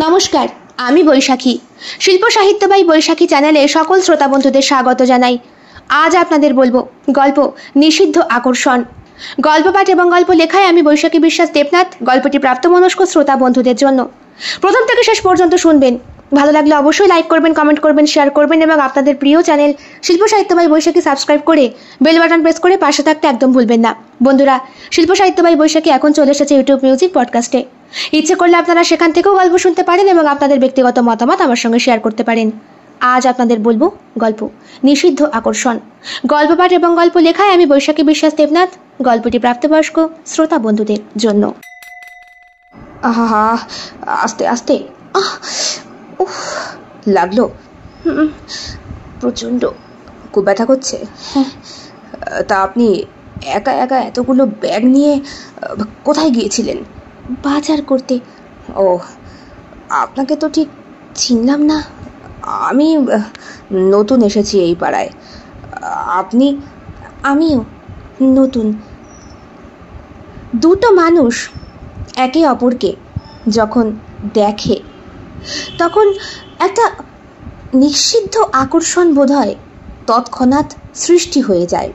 নমস্কার, আমি বৈশাখী। শিল্প সাহিত্য বাই বৈশাখী চ্যানেলে সকল শ্রোতা বন্ধুদের স্বাগত জানাই। আজ আপনাদের বলবো গল্প নিষিদ্ধ আকর্ষণ। গল্প পাঠ এবং গল্প লেখায় আমি বৈশাখী বিশ্বাস দেবনাথ। গল্পটি প্রাপ্তমনস্ক শ্রোতা বন্ধুদের জন্য। প্রথম থেকে শেষ পর্যন্ত শুনবেন। ভালো লাগলে অবশ্যই লাইক করবেন, কমেন্ট করবেন, শেয়ার করবেন এবং আপনাদের প্রিয় চ্যানেল শিল্প সাহিত্য বাই বৈশাখী সাবস্ক্রাইব করে বেল বাটন প্রেস করে পাশে থাকতে একদম ভুলবেন না। বন্ধুরা, শিল্প সাহিত্য বাই বৈশাখী এখন চলে এসেছে ইউটিউব মিউজিক পডকাস্টে। ইচ্ছে করলে আপনারা সেখান থেকেও গল্প শুনতে পারেন এবং আপনাদের ব্যক্তিগত মতামত আমার সঙ্গে শেয়ার করতে পারেন। আজ আপনাদের বলবো গল্প নিষিদ্ধ আকর্ষণ। গল্প পাঠ এবং গল্প লেখায় আমি বৈশাখী বিশ্বাস দেবনাথ। গল্পটি প্রাপ্তবয়স্ক শ্রোতা বন্ধুদের জন্য। আহা, আস্তে আস্তে উফ লাগলো। প্রচণ্ড খুব ব্যথা করছে। হ্যাঁ, তা আপনি একা একা এতগুলো ব্যাগ নিয়ে কোথায় গিয়েছিলেন? বাজার করতে। ও, আপনাকে তো ঠিক চিনলাম না। আমি নতুন এসেছি এই পাড়ায়। আপনি? আমিও নতুন। দুটো মানুষ একে অপরকে যখন দেখে তখন একটা নিষিদ্ধ আকর্ষণ বোধহয় তৎক্ষণাৎ সৃষ্টি হয়ে যায়।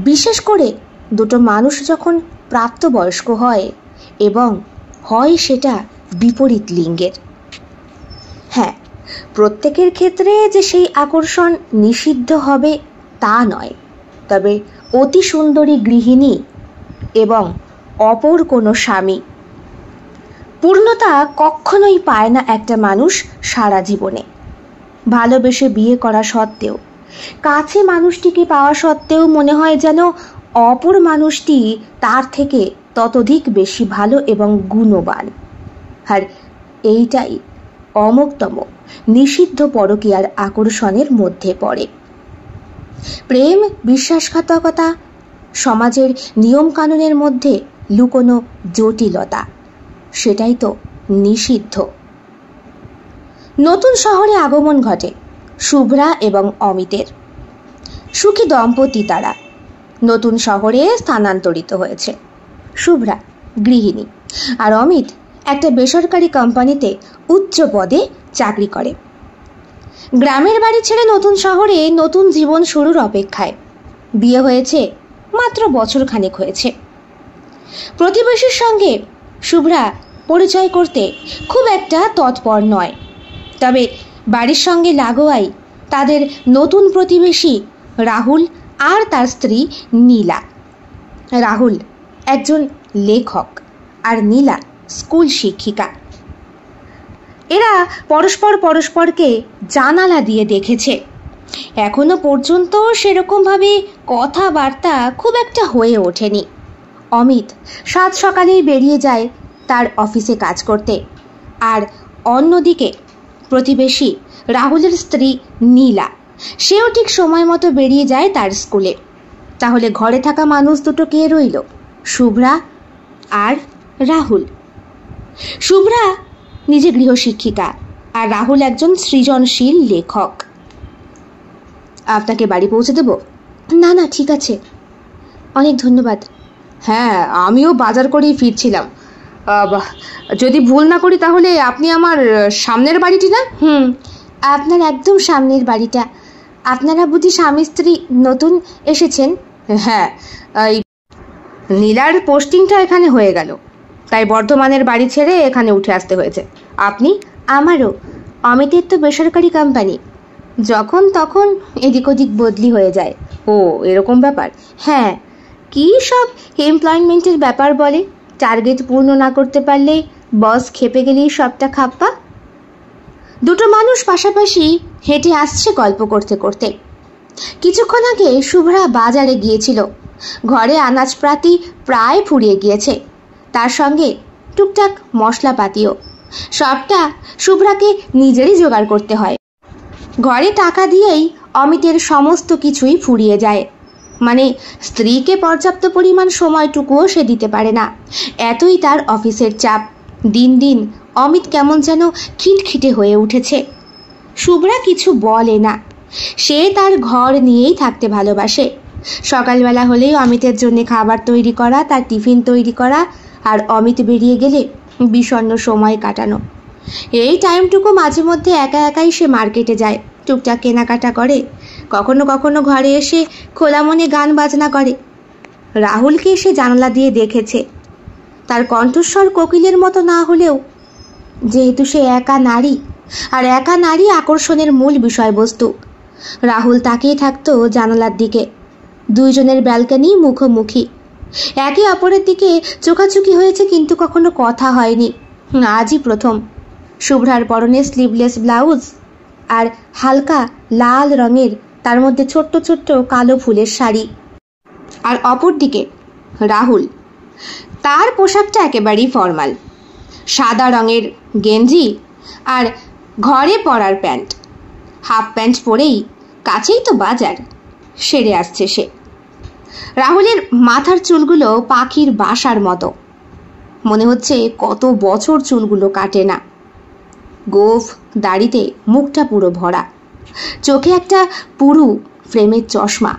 বিশেষ করে দুটো মানুষ যখন প্রাপ্তবয়স্ক হয় এবং হয় সেটা বিপরীত লিঙ্গের। হ্যাঁ, প্রত্যেকের ক্ষেত্রে যে সেই আকর্ষণ নিষিদ্ধ হবে তা নয়, তবে অতি সুন্দরী গৃহিণী এবং অপর কোনো স্বামী পূর্ণতা কখনোই পায় না একটা মানুষ সারা জীবনে। ভালোবেসে বিয়ে করা সত্ত্বেও, কাছে মানুষটিকে পাওয়া সত্ত্বেও মনে হয় যেন অপর মানুষটি তার থেকে ততোধিক বেশি ভালো এবং গুণবান। আর এইটাই অমুকতম নিষিদ্ধ পরকীয়ার আকর্ষণের মধ্যে পড়ে। প্রেম, বিশ্বাসঘাতকতা, সমাজের নিয়মকানুনের মধ্যে লুকোনো জটিলতা, সেটাই তো নিষিদ্ধ। নতুন শহরে আগমন ঘটে শুভ্রা এবং অমিতের। সুখী দম্পতি তারা। নতুন শহরে স্থানান্তরিত হয়েছে। শুভ্রা গৃহিণী আর অমিত একটা বেসরকারি কোম্পানিতে উচ্চ পদে চাকরি করে। গ্রামের বাড়ি ছেড়ে নতুন শহরে নতুন জীবন শুরুর অপেক্ষায়। বিয়ে হয়েছে মাত্র বছরখানেক হয়েছে। প্রতিবেশীর সঙ্গে শুভ্রা পরিচয় করতে খুব একটা তৎপর নয়, তবে বাড়ির সঙ্গে লাগোয়াই তাদের নতুন প্রতিবেশী রাহুল আর তার স্ত্রী নীলা। রাহুল একজন লেখক আর নীলা স্কুল শিক্ষিকা। এরা পরস্পরকে জানালা দিয়ে দেখেছে। এখনো পর্যন্ত সেরকমভাবে কথাবার্তা খুব একটা হয়ে ওঠেনি। অমিত সাত সকালেই বেরিয়ে যায় তার অফিসে কাজ করতে, আর অন্যদিকে প্রতিবেশী রাহুলের স্ত্রী নীলা, সেও ঠিক সময় মতো বেরিয়ে যায় তার স্কুলে। তাহলে ঘরে থাকা মানুষ দুটো কে রইল? শুভ্রা আর রাহুল। শুভ্রা নিজে গৃহশিক্ষিকা আর রাহুল একজন সৃজনশীল লেখক। আপনাকে বাড়ি পৌঁছে দেব? না না, ঠিক আছে, অনেক ধন্যবাদ। হ্যাঁ, আমিও বাজার করেই ফিরছিলাম। যদি ভুল না করি তাহলে আপনি আমার সামনের বাড়িটি না? আপনার একদম সামনের বাড়িটা। আপনারা বুঝি স্বামী স্ত্রী নতুন এসেছেন? হ্যাঁ, নীলার পোস্টিংটা এখানে হয়ে গেল, তাই বর্ধমানের বাড়ি ছেড়ে এখানে উঠে আসতে হয়েছে। আপনি? আমারও। অমিতের তো বেসরকারি কোম্পানি, যখন তখন এদিক ওদিক বদলি হয়ে যায়। ও, এরকম ব্যাপার? হ্যাঁ, কি সব এমপ্লয়মেন্টের ব্যাপার বলে। টার্গেট পূর্ণ না করতে পারলে বস খেপে গেলেই সবটা খাপ্পা। দুটো মানুষ পাশাপাশি হেঁটে আসছে গল্প করতে করতে। কিছুক্ষণ আগে শুভ্রা বাজারে গিয়েছিল। ঘরে আনাজপাতি প্রায় ফুরিয়ে গিয়েছে, তার সঙ্গে টুকটাক মশলাপাতিও। সবটা শুভ্রাকে নিজেরই জোগাড় করতে হয়। ঘরে টাকা দিয়েই অমিতের সমস্ত কিছুই ফুরিয়ে যায়। মানে স্ত্রীকে পর্যাপ্ত পরিমাণ সময়টুকুও সে দিতে পারে না, এতই তার অফিসের চাপ। দিন দিন অমিত কেমন যেন খিটখিটে হয়ে উঠেছে। শুভ্রা কিছু বলে না, সে তার ঘর নিয়েই থাকতে ভালোবাসে। সকালবেলা হলেই অমিতের জন্য খাবার তৈরি করা, তার টিফিন তৈরি করা, আর অমিত বেরিয়ে গেলে বিষণ্ণ সময় কাটানো। এই টাইমটুকু মাঝে মধ্যে একা একাই সে মার্কেটে যায়, টুকটাক কেনাকাটা করে, কখনো কখনো ঘরে এসে খোলা মনে গান বাজনা করে। রাহুলকে সে জানালা দিয়ে দেখেছে। তার কণ্ঠস্বর কোকিলের মতো না হলেও যেহেতু সে একা নারী, আর একা নারী আকর্ষণের মূল বিষয়বস্তু, রাহুল তাকিয়ে থাকতো জানালার দিকে। দুইজনের ব্যালকনি মুখোমুখি, একে অপরের দিকে চোখাচোখি হয়েছে কিন্তু কখনো কথা হয়নি। আজই প্রথম। শুভ্রার পরনে স্লিভলেস ব্লাউজ আর হালকা লাল রঙের, তার মধ্যে ছোট্ট ছোট্ট কালো ফুলের শাড়ি। আর অপরদিকে রাহুল, তার পোশাকটা একেবারেই ফর্মাল, সাদা রঙের গেঞ্জি আর ঘরে পরার প্যান্ট। হাফ প্যান্ট পরেই, কাছেই তো বাজার, সেরে আসছে সে। রাহুলের মাথার চুলগুলো পাখির বাসার মতো, মনে হচ্ছে কত বছর চুলগুলো কাটে না। গোফ দাড়িতে মুখটা পুরো ভরা, চোখে একটা পুরু ফ্রেমের চশমা।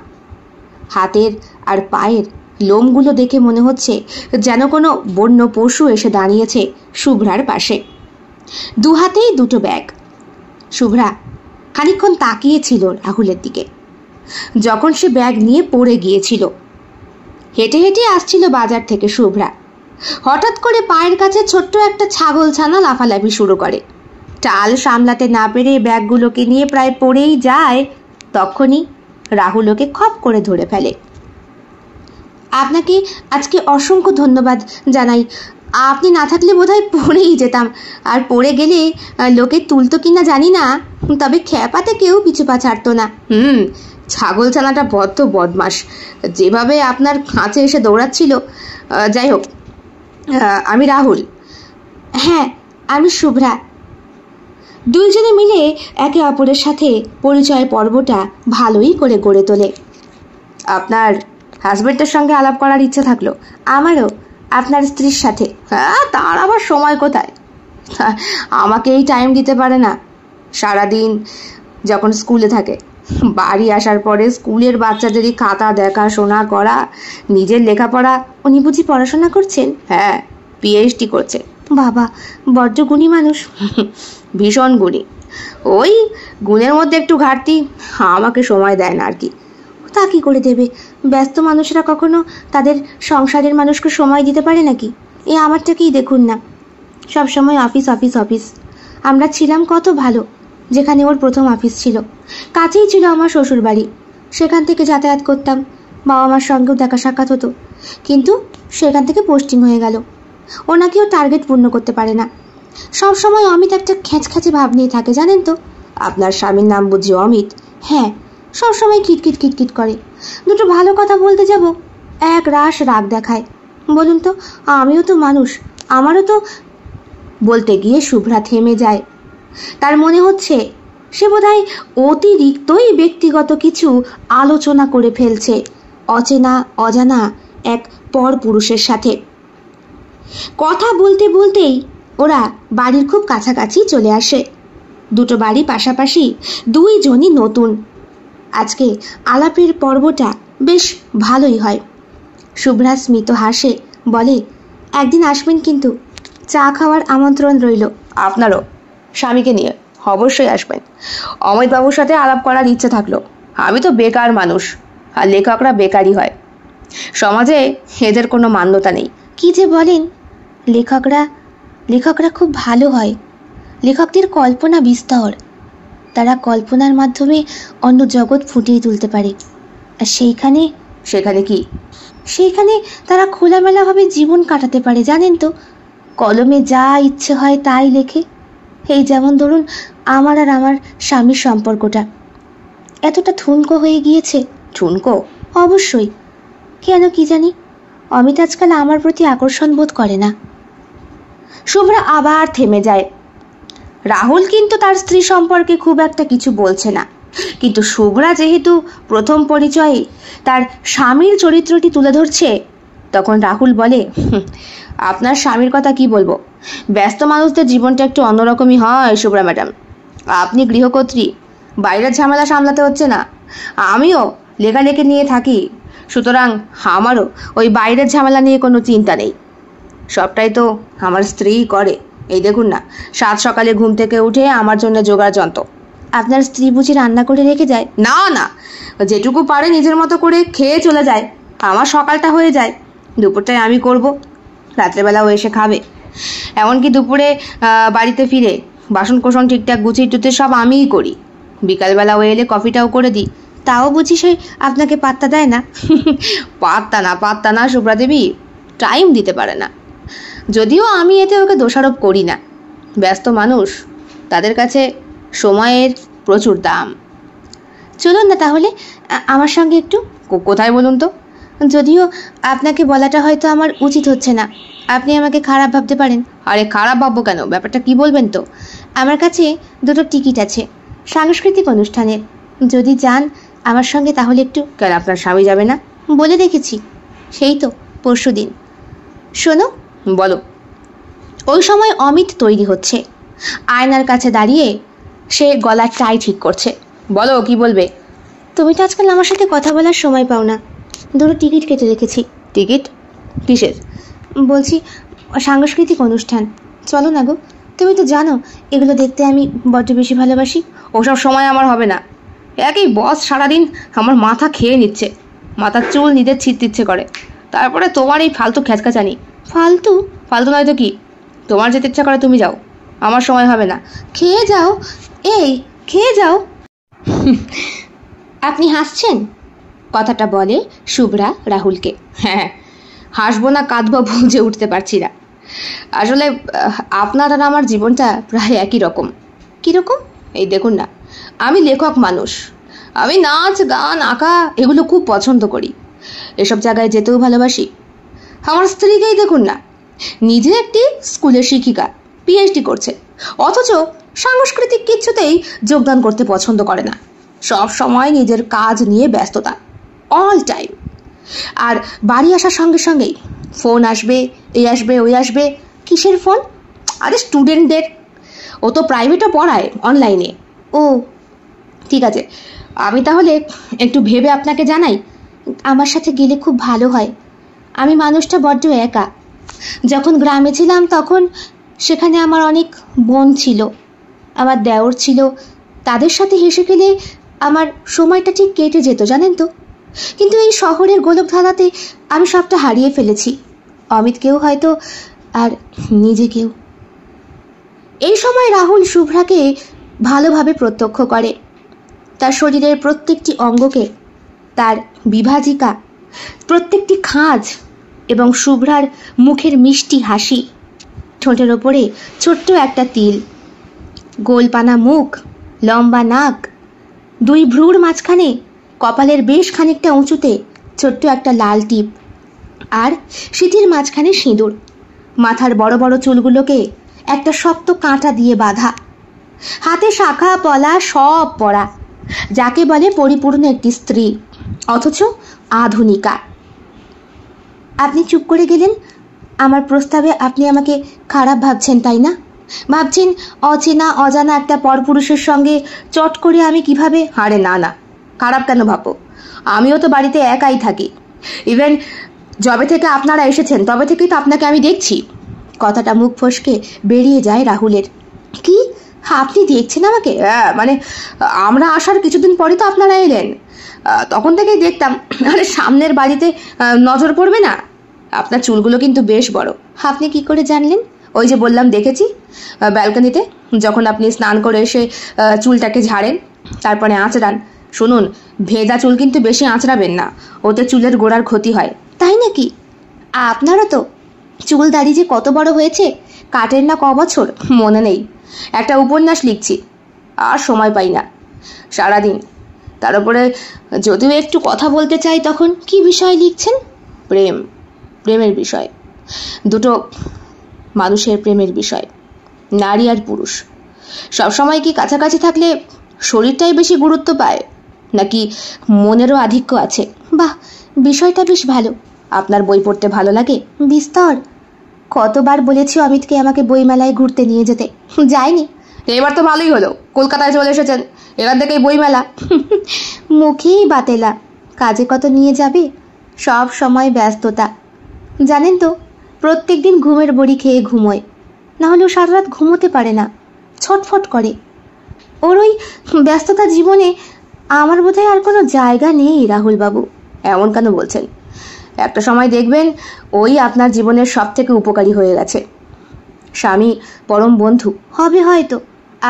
হাতের আর পায়ের লোমগুলো দেখে মনে হচ্ছে যেন কোনো বন্য পশু এসে দাঁড়িয়েছে শুভ্রার পাশে। দু হাতেই দুটো ব্যাগ। শুভ্রা খানিকক্ষণ তাকিয়েছিল রাহুলের দিকে, যখন সে ব্যাগ নিয়ে পড়ে গিয়েছিল। হেঁটে হেঁটে আসছিল বাজার থেকে শুভ্রা। হঠাৎ করে পায়ের কাছে ছোট্ট একটা ছাগল ছানা লাফালাফি শুরু করে। টাল সামলাতে না পেরে ব্যাগগুলোকে নিয়ে প্রায় পড়েই যায়। তখনই রাহুল ওকে খপ করে ধরে ফেলে। আপনাকে আজকে অসংখ্য ধন্যবাদ জানাই। আপনি না থাকলে বোধহয় পড়েই যেতাম, আর পড়ে গেলে লোকে তুলতো কিনা জানি না, তবে খ্যাপাতে কেউ পিছু পা ছাড়তো না। ছাগল ছানাটা বড্ড বদমাস, যেভাবে আপনার কাছে এসে দৌড়াচ্ছিল। যাই হোক, আমি রাহুল। হ্যাঁ, আমি শুভ্রা। দুইজনে মিলে একে অপরের সাথে পরিচয় পর্বটা ভালোই করে গড়ে তোলে। আপনার হাজবেন্ডের সঙ্গে আলাপ করার ইচ্ছে থাকলো। আমারও, আপনার স্ত্রীর সাথে। হ্যাঁ, তার আবার সময় কোথায়? আমাকে এই টাইম দিতে পারে না। সারাদিন যখন স্কুলে থাকে, বাড়ি আসার পরে স্কুলের বাচ্চাদেরই খাতা দেখাশোনা করা, নিজের লেখাপড়া। উনি বুঝি পড়াশোনা করছেন? হ্যাঁ, পিএইচডি করছে। বাবা, বড্ড গুণী মানুষ। ভীষণ গুণী। ওই গুণের মধ্যে একটু ঘাটতি, আমাকে সময় দেয় না আর কি। তা কি করে দেবে? ব্যস্ত মানুষরা কখনো তাদের সংসারের মানুষকে সময় দিতে পারে নাকি? এ আমারটাকেই দেখুন না, সবসময় অফিস অফিস অফিস। আমরা ছিলাম কত ভালো, যেখানে ওর প্রথম অফিস ছিল। কাছেই ছিল আমার শ্বশুর বাড়ি, সেখান থেকে যাতায়াত করতাম, বাবা মার সঙ্গেও দেখা সাক্ষাৎ হতো। কিন্তু সেখান থেকে পোস্টিং হয়ে গেল। ওনাকেও টার্গেট পূর্ণ করতে পারে না। সবসময় অমিত একটা খ্যাঁচখ্যাঁচে ভাব নিয়ে থাকে, জানেন তো? আপনার স্বামীর নাম বুঝি অমিত? হ্যাঁ, সবসময় কিটকিট কিটকিট করে। দুটো ভালো কথা বলতে যাব, এক রাশ রাগ দেখায়। বলুন তো, আমিও তো মানুষ, আমারও তো। বলতে গিয়ে শুভ্রা থেমে যায়। তার মনে হচ্ছে সে বোধহয় অতিরিক্তই ব্যক্তিগত কিছু আলোচনা করে ফেলছে অচেনা অজানা এক পর পুরুষের সাথে। কথা বলতে বলতেই ওরা বাড়ির খুব কাছাকাছি চলে আসে। দুটো বাড়ি পাশাপাশি, দুইজনই নতুন। আজকে আলাপের পর্বটা বেশ ভালোই হয়। শুভ্রা স্মিত হাসে, বলে, একদিন আসবেন কিন্তু, চা খাওয়ার আমন্ত্রণ রইল। আপনারও স্বামীকে নিয়ে অবশ্যই আসবেন। অমিতবাবুর সাথে আলাপ করার ইচ্ছে থাকলো। আমি তো বেকার মানুষ, আর লেখকরা বেকারই হয়। সমাজে এদের কোনো মান্যতা নেই। কি যে বলেন! লেখকরা খুব ভালো হয়। লেখকদের কল্পনা বিস্তর, তারা কল্পনার মাধ্যমে অন্য জগৎ ফুটিয়ে তুলতে পারে। আর সেখানে কি? সেইখানে তারা খোলামেলাভাবে জীবন কাটাতে পারে, জানেন তো? কলমে যা ইচ্ছে হয় তাই লেখে। এই যেমন ধরুন আমার আর আমার স্বামীর সম্পর্কটা এতটা ঠুনকো হয়ে গিয়েছে। ঠুনকো? অবশ্যই। কেন কি জানি অমিত আজকাল আমার প্রতি আকর্ষণ বোধ করে না। শুভ্রা আবার থেমে যায়। রাহুল কিন্তু তার স্ত্রী সম্পর্কে খুব একটা কিছু বলছে না, কিন্তু শুভ্রা যেহেতু প্রথম পরিচয়ে তার স্বামীর চরিত্রটি তুলে ধরছে, তখন রাহুল বলে, আপনার স্বামীর কথা কি বলবো? ব্যস্ত মানুষদের জীবনটা একটু অন্যরকমই হয় শুভ্রা ম্যাডাম। আপনি গৃহকর্ত্রী, বাইরের ঝামেলা সামলাতে হচ্ছে না। আমিও লেখালেখি নিয়ে থাকি, সুতরাং আমারও ওই বাইরের ঝামেলা নিয়ে কোনো চিন্তা নেই। সবটাই তো আমার স্ত্রীই করে। এই দেখুন না, সাত সকালে ঘুম থেকে উঠে আমার জন্য জোগাড় যন্ত্র। আপনার স্ত্রী বুঝি রান্না করে রেখে যায়? না না, যেটুকু পারে নিজের মতো করে খেয়ে চলে যায়। আমার সকালটা হয়ে যায়, দুপুরটায় আমি করব, রাত্রেবেলাও এসে খাবে। এমনকি দুপুরে বাড়িতে ফিরে বাসন কোসন ঠিকঠাক গুছিয়ে টুতে সব আমিই করি। বিকালবেলা ও এলে কফিটাও করে দিই। তাও বুঝি সে আপনাকে পাত্তা দেয় না? পাত্তা না শুভ্রা দেবী, টাইম দিতে পারে না। যদিও আমি এতে ওকে দোষারোপ করি না, ব্যস্ত মানুষ, তাদের কাছে সময়ের প্রচুর দাম। চলুন না তাহলে আমার সঙ্গে একটু। কোথায় বলুন তো? যদিও আপনাকে বলাটা হয়তো আমার উচিত হচ্ছে না, আপনি আমাকে খারাপ ভাবতে পারেন। আরে খারাপ ভাববো কেন, ব্যাপারটা কি বলবেন তো? আমার কাছে দুটো টিকিট আছে সাংস্কৃতিক অনুষ্ঠানের, যদি যান আমার সঙ্গে তাহলে একটু। কেন, আপনার স্বামী যাবে না? বলে রেখেছি, সেই তো পরশু দিন। শোনো। বলো। ওই সময় অমিত তৈরি হচ্ছে, আয়নার কাছে দাঁড়িয়ে সে গলার টাই ঠিক করছে। বলো, কি বলবে? তুমি তো আজকাল আমার সাথে কথা বলার সময় পাও না, দুটো টিকিট কেটে রেখেছি। টিকিট? কিসের? বলছি সাংস্কৃতিক অনুষ্ঠান, চলো না গো। তুমি তো জানো এগুলো দেখতে আমি বড্ড বেশি ভালোবাসি। ওসব সময় আমার হবে না। একই বস সারাদিন আমার মাথা খেয়ে নিচ্ছে, মাথার চুল নিজের ছিঁড়তে ইচ্ছে করে, তারপরে তোমার এই ফালতু খ্যাচখাচানি। ফালতু? ফালতু নয় তো কি? তোমার যেতে ইচ্ছা করে তুমি যাও, আমার সময় হবে না। খেয়ে যাও, এই খেয়ে যাও। আপনি হাসছেন? কথাটা বলে শুভ্রা রাহুলকে। হ্যাঁ, হাসবো না কাঁদবো বুঝে উঠতে পারছি না। আসলে আপনার আর আমার জীবনটা প্রায় একই রকম। কীরকম? এই দেখুন না, আমি লেখক মানুষ, আমি নাচ গান আঁকা এগুলো খুব পছন্দ করি, এসব জায়গায় যেতেও ভালোবাসি। আমার স্ত্রীকেই দেখুন না, নিজে একটি স্কুলের শিক্ষিকা, পিএইচডি করছে, অথচ সাংস্কৃতিক কিছুতেই যোগদান করতে পছন্দ করে না। সব সময় নিজের কাজ নিয়ে ব্যস্ততা, অল টাইম। আর বাড়ি আসার সঙ্গে সঙ্গেই ফোন আসবে, এই আসবে ওই আসবে। কিসের ফোন? আরে স্টুডেন্টদের, ও তো প্রাইভেটও পড়ায় অনলাইনে। ও ঠিক আছে, আমি তাহলে একটু ভেবে আপনাকে জানাই। আমার সাথে গেলে খুব ভালো হয়, আমি মানুষটা বড্ড একা। যখন গ্রামে ছিলাম তখন সেখানে আমার অনেক বোন ছিল, আমার দেওর ছিল, তাদের সাথে হেসে খেলে আমার সময়টা ঠিক কেটে যেত জানেন তো। কিন্তু এই শহরের গোলকধাঁধাতে আমি সবটা হারিয়ে ফেলেছি, অমিতকেও হয়তো, আর নিজেকেও। এই সময় রাহুল শুভ্রাকে ভালোভাবে প্রত্যক্ষ করে, তার শরীরের প্রত্যেকটি অঙ্গকে, তার বিভাজিকা, প্রত্যেকটি খাঁজ, এবং শুভ্রার মুখের মিষ্টি হাসি, ঠোঁটের ওপরে ছোট্ট একটা তিল, গোলপানা মুখ, লম্বা নাক, দুই ভ্রুর মাঝখানে কপালের বেশ খানিকটা উঁচুতে ছোট্ট একটা লাল টিপ, আর সিঁথির মাঝখানে সিঁদুর, মাথার বড় বড় চুলগুলোকে একটা শক্ত কাঁটা দিয়ে বাঁধা, হাতে শাখা পলা সব পরা, যাকে বলে পরিপূর্ণ একটি স্ত্রী, অথচ আধুনিকা। আপনি চুপ করে গেলেন। আমার প্রস্তাবে আপনি আমাকে খারাপ ভাবছেন তাই না? ভাবছেন অচেনা অজানা একটা পরপুরুষের সঙ্গে চট করে আমি কিভাবে। আরে না না, খারাপ কেন ভাবো? আমিও তো বাড়িতে একাই থাকি, ইভেন যবে থেকে আপনারা এসেছেন তবে থেকেই তো আপনাকে আমি দেখছি। কথাটা মুখ ফসকে বেরিয়ে যায় রাহুলের। কি, আপনি দেখছেন আমাকে? হ্যাঁ, মানে আমরা আসার কিছুদিন পরে তো আপনারা এলেন, তখন থেকেই দেখতাম। আরে সামনের বাড়িতে নজর পড়বে না? আপনার চুলগুলো কিন্তু বেশ বড়। আপনি কি করে জানলেন? ওই যে বললাম, দেখেছি ব্যালকনিতে, যখন আপনি স্নান করে এসে চুলটাকে ঝাড়েন তারপরে আঁচড়ান। শুনুন, ভেজা চুল কিন্তু বেশি আঁচড়াবেন না, ওতে চুলের গোড়ার ক্ষতি হয়। তাই নাকি? আপনারও তো চুল দাড়ি যে কত বড় হয়েছে, কাটের না ক বছর মনে নেই। একটা উপন্যাস লিখছি, আর সময় পাই না সারাদিন, তার উপরে যদিও একটু কথা বলতে চাই তখন। কি বিষয় লিখছেন? প্রেমের বিষয়, দুটো মানুষের প্রেমের বিষয়, নারী আর পুরুষ। সবসময় কি কাছাকাছি থাকলে শরীরটাই বেশি গুরুত্ব পায়, নাকি মনেরও আধিক্য আছে? বাহ, বিষয়টা বেশ ভালো। আপনার বই পড়তে ভালো লাগে? বিস্তর। কতবার বলেছি অমিতকে আমাকে বইমেলায় ঘুরতে নিয়ে যেতে, যায়নি। এবার তো ভালোই হলো, কলকাতায় চলে এসেছেন, এখান থেকেই বইমেলা। মুখেই বাতেলা, কাজে কত নিয়ে যাবে, সব সময় ব্যস্ততা। জানেন তো, প্রত্যেক দিন ঘুমের বড়ি খেয়ে ঘুমোয়, না হলে ও সারা রাত ঘুমোতে পারে না, ছটফট করে। ওর ওই ব্যস্ততা জীবনে আমার বোধহয় আর কোনো জায়গা নেই রাহুলবাবু। এমন কেন বলছেন? একটা সময় দেখবেন ওই আপনার জীবনের সব থেকে উপকারী হয়ে গেছে। স্বামী, পরম বন্ধু হবে হয়তো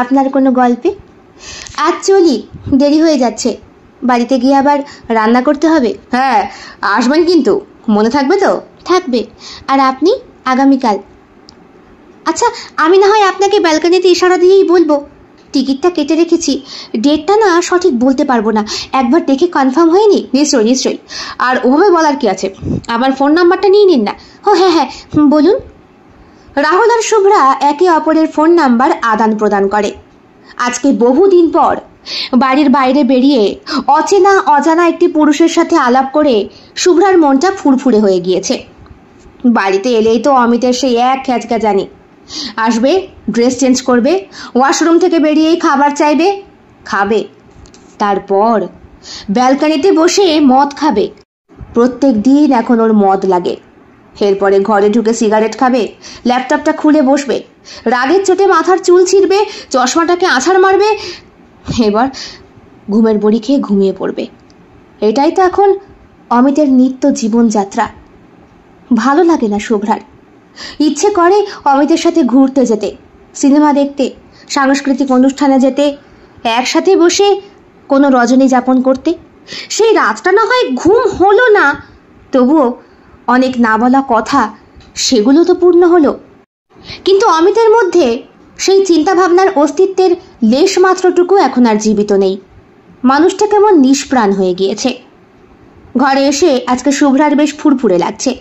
আপনার কোনো গল্পে। আজ চলি, দেরি হয়ে যাচ্ছে, বাড়িতে গিয়ে আবার রান্না করতে হবে। হ্যাঁ, আসবেন কিন্তু, মনে থাকবে তো? থাকবে। আর আপনি আগামীকাল? আচ্ছা, আমি না হয় আপনাকে ব্যালকনিতে ইশারা দিয়েই বলবো। টিকিটটা কেটে রেখেছি, ডেটটা না সঠিক বলতে পারবো না, একবার দেখে কনফার্ম হয়ে নি। নিশ্চয়ই নিশ্চয়ই, আর ওভাবে বলার কি আছে, আবার ফোন নাম্বারটা নিয়ে নিন না। ও হ্যাঁ হ্যাঁ, বলুন। রাহুল আর শুভ্রা একে অপরের ফোন নাম্বার আদান প্রদান করে। আজকে বহুদিন পর বাড়ির বাইরে বেরিয়ে অচেনা অজানা একটি পুরুষের সাথে আলাপ করে শুভ্রার মনটা ফুরফুরে হয়ে গিয়েছে। বাড়িতে এলেই তো অমিতের সেই এক খ্যাচখ্যাচানি। আসবে, ড্রেস চেঞ্জ করবে, ওয়াশরুম থেকে বেরিয়েই খাবার চাইবে, খাবে, তারপর ব্যালকনিতে বসে মদ খাবে। প্রত্যেক দিন এখন ওর মদ লাগে। এরপরে ঘরে ঢুকে সিগারেট খাবে, ল্যাপটপটা খুলে বসবে, রাগের চোটে মাথার চুল ছিঁড়বে, চশমাটাকে আছাড় মারবে, এবার ঘুমের বড়ি খেয়ে ঘুমিয়ে পড়বে। এটাই তো এখন অমিতের নিত্য জীবনযাত্রা। ভালো লাগে না শুভ্রার। ইচ্ছে করে অমিতের সাথে ঘুরতে যেতে, সিনেমা দেখতে, সাংস্কৃতিক অনুষ্ঠানে যেতে, একসাথে বসে কোনো রজনী যাপন করতে। সেই রাতটা না হয় ঘুম হলো না, তবুও অনেক না বলা কথা সেগুলো তো পূর্ণ হলো। কিন্তু অমিতের মধ্যে সেই চিন্তাভাবনার অস্তিত্বের লেশ মাত্রটুকু এখন আর জীবিত নেই। মানুষটা কেমন নিষ্প্রাণ হয়ে গিয়েছে। ঘরে এসে আজকে শুভ্রার বেশ ফুরফুরে লাগছে।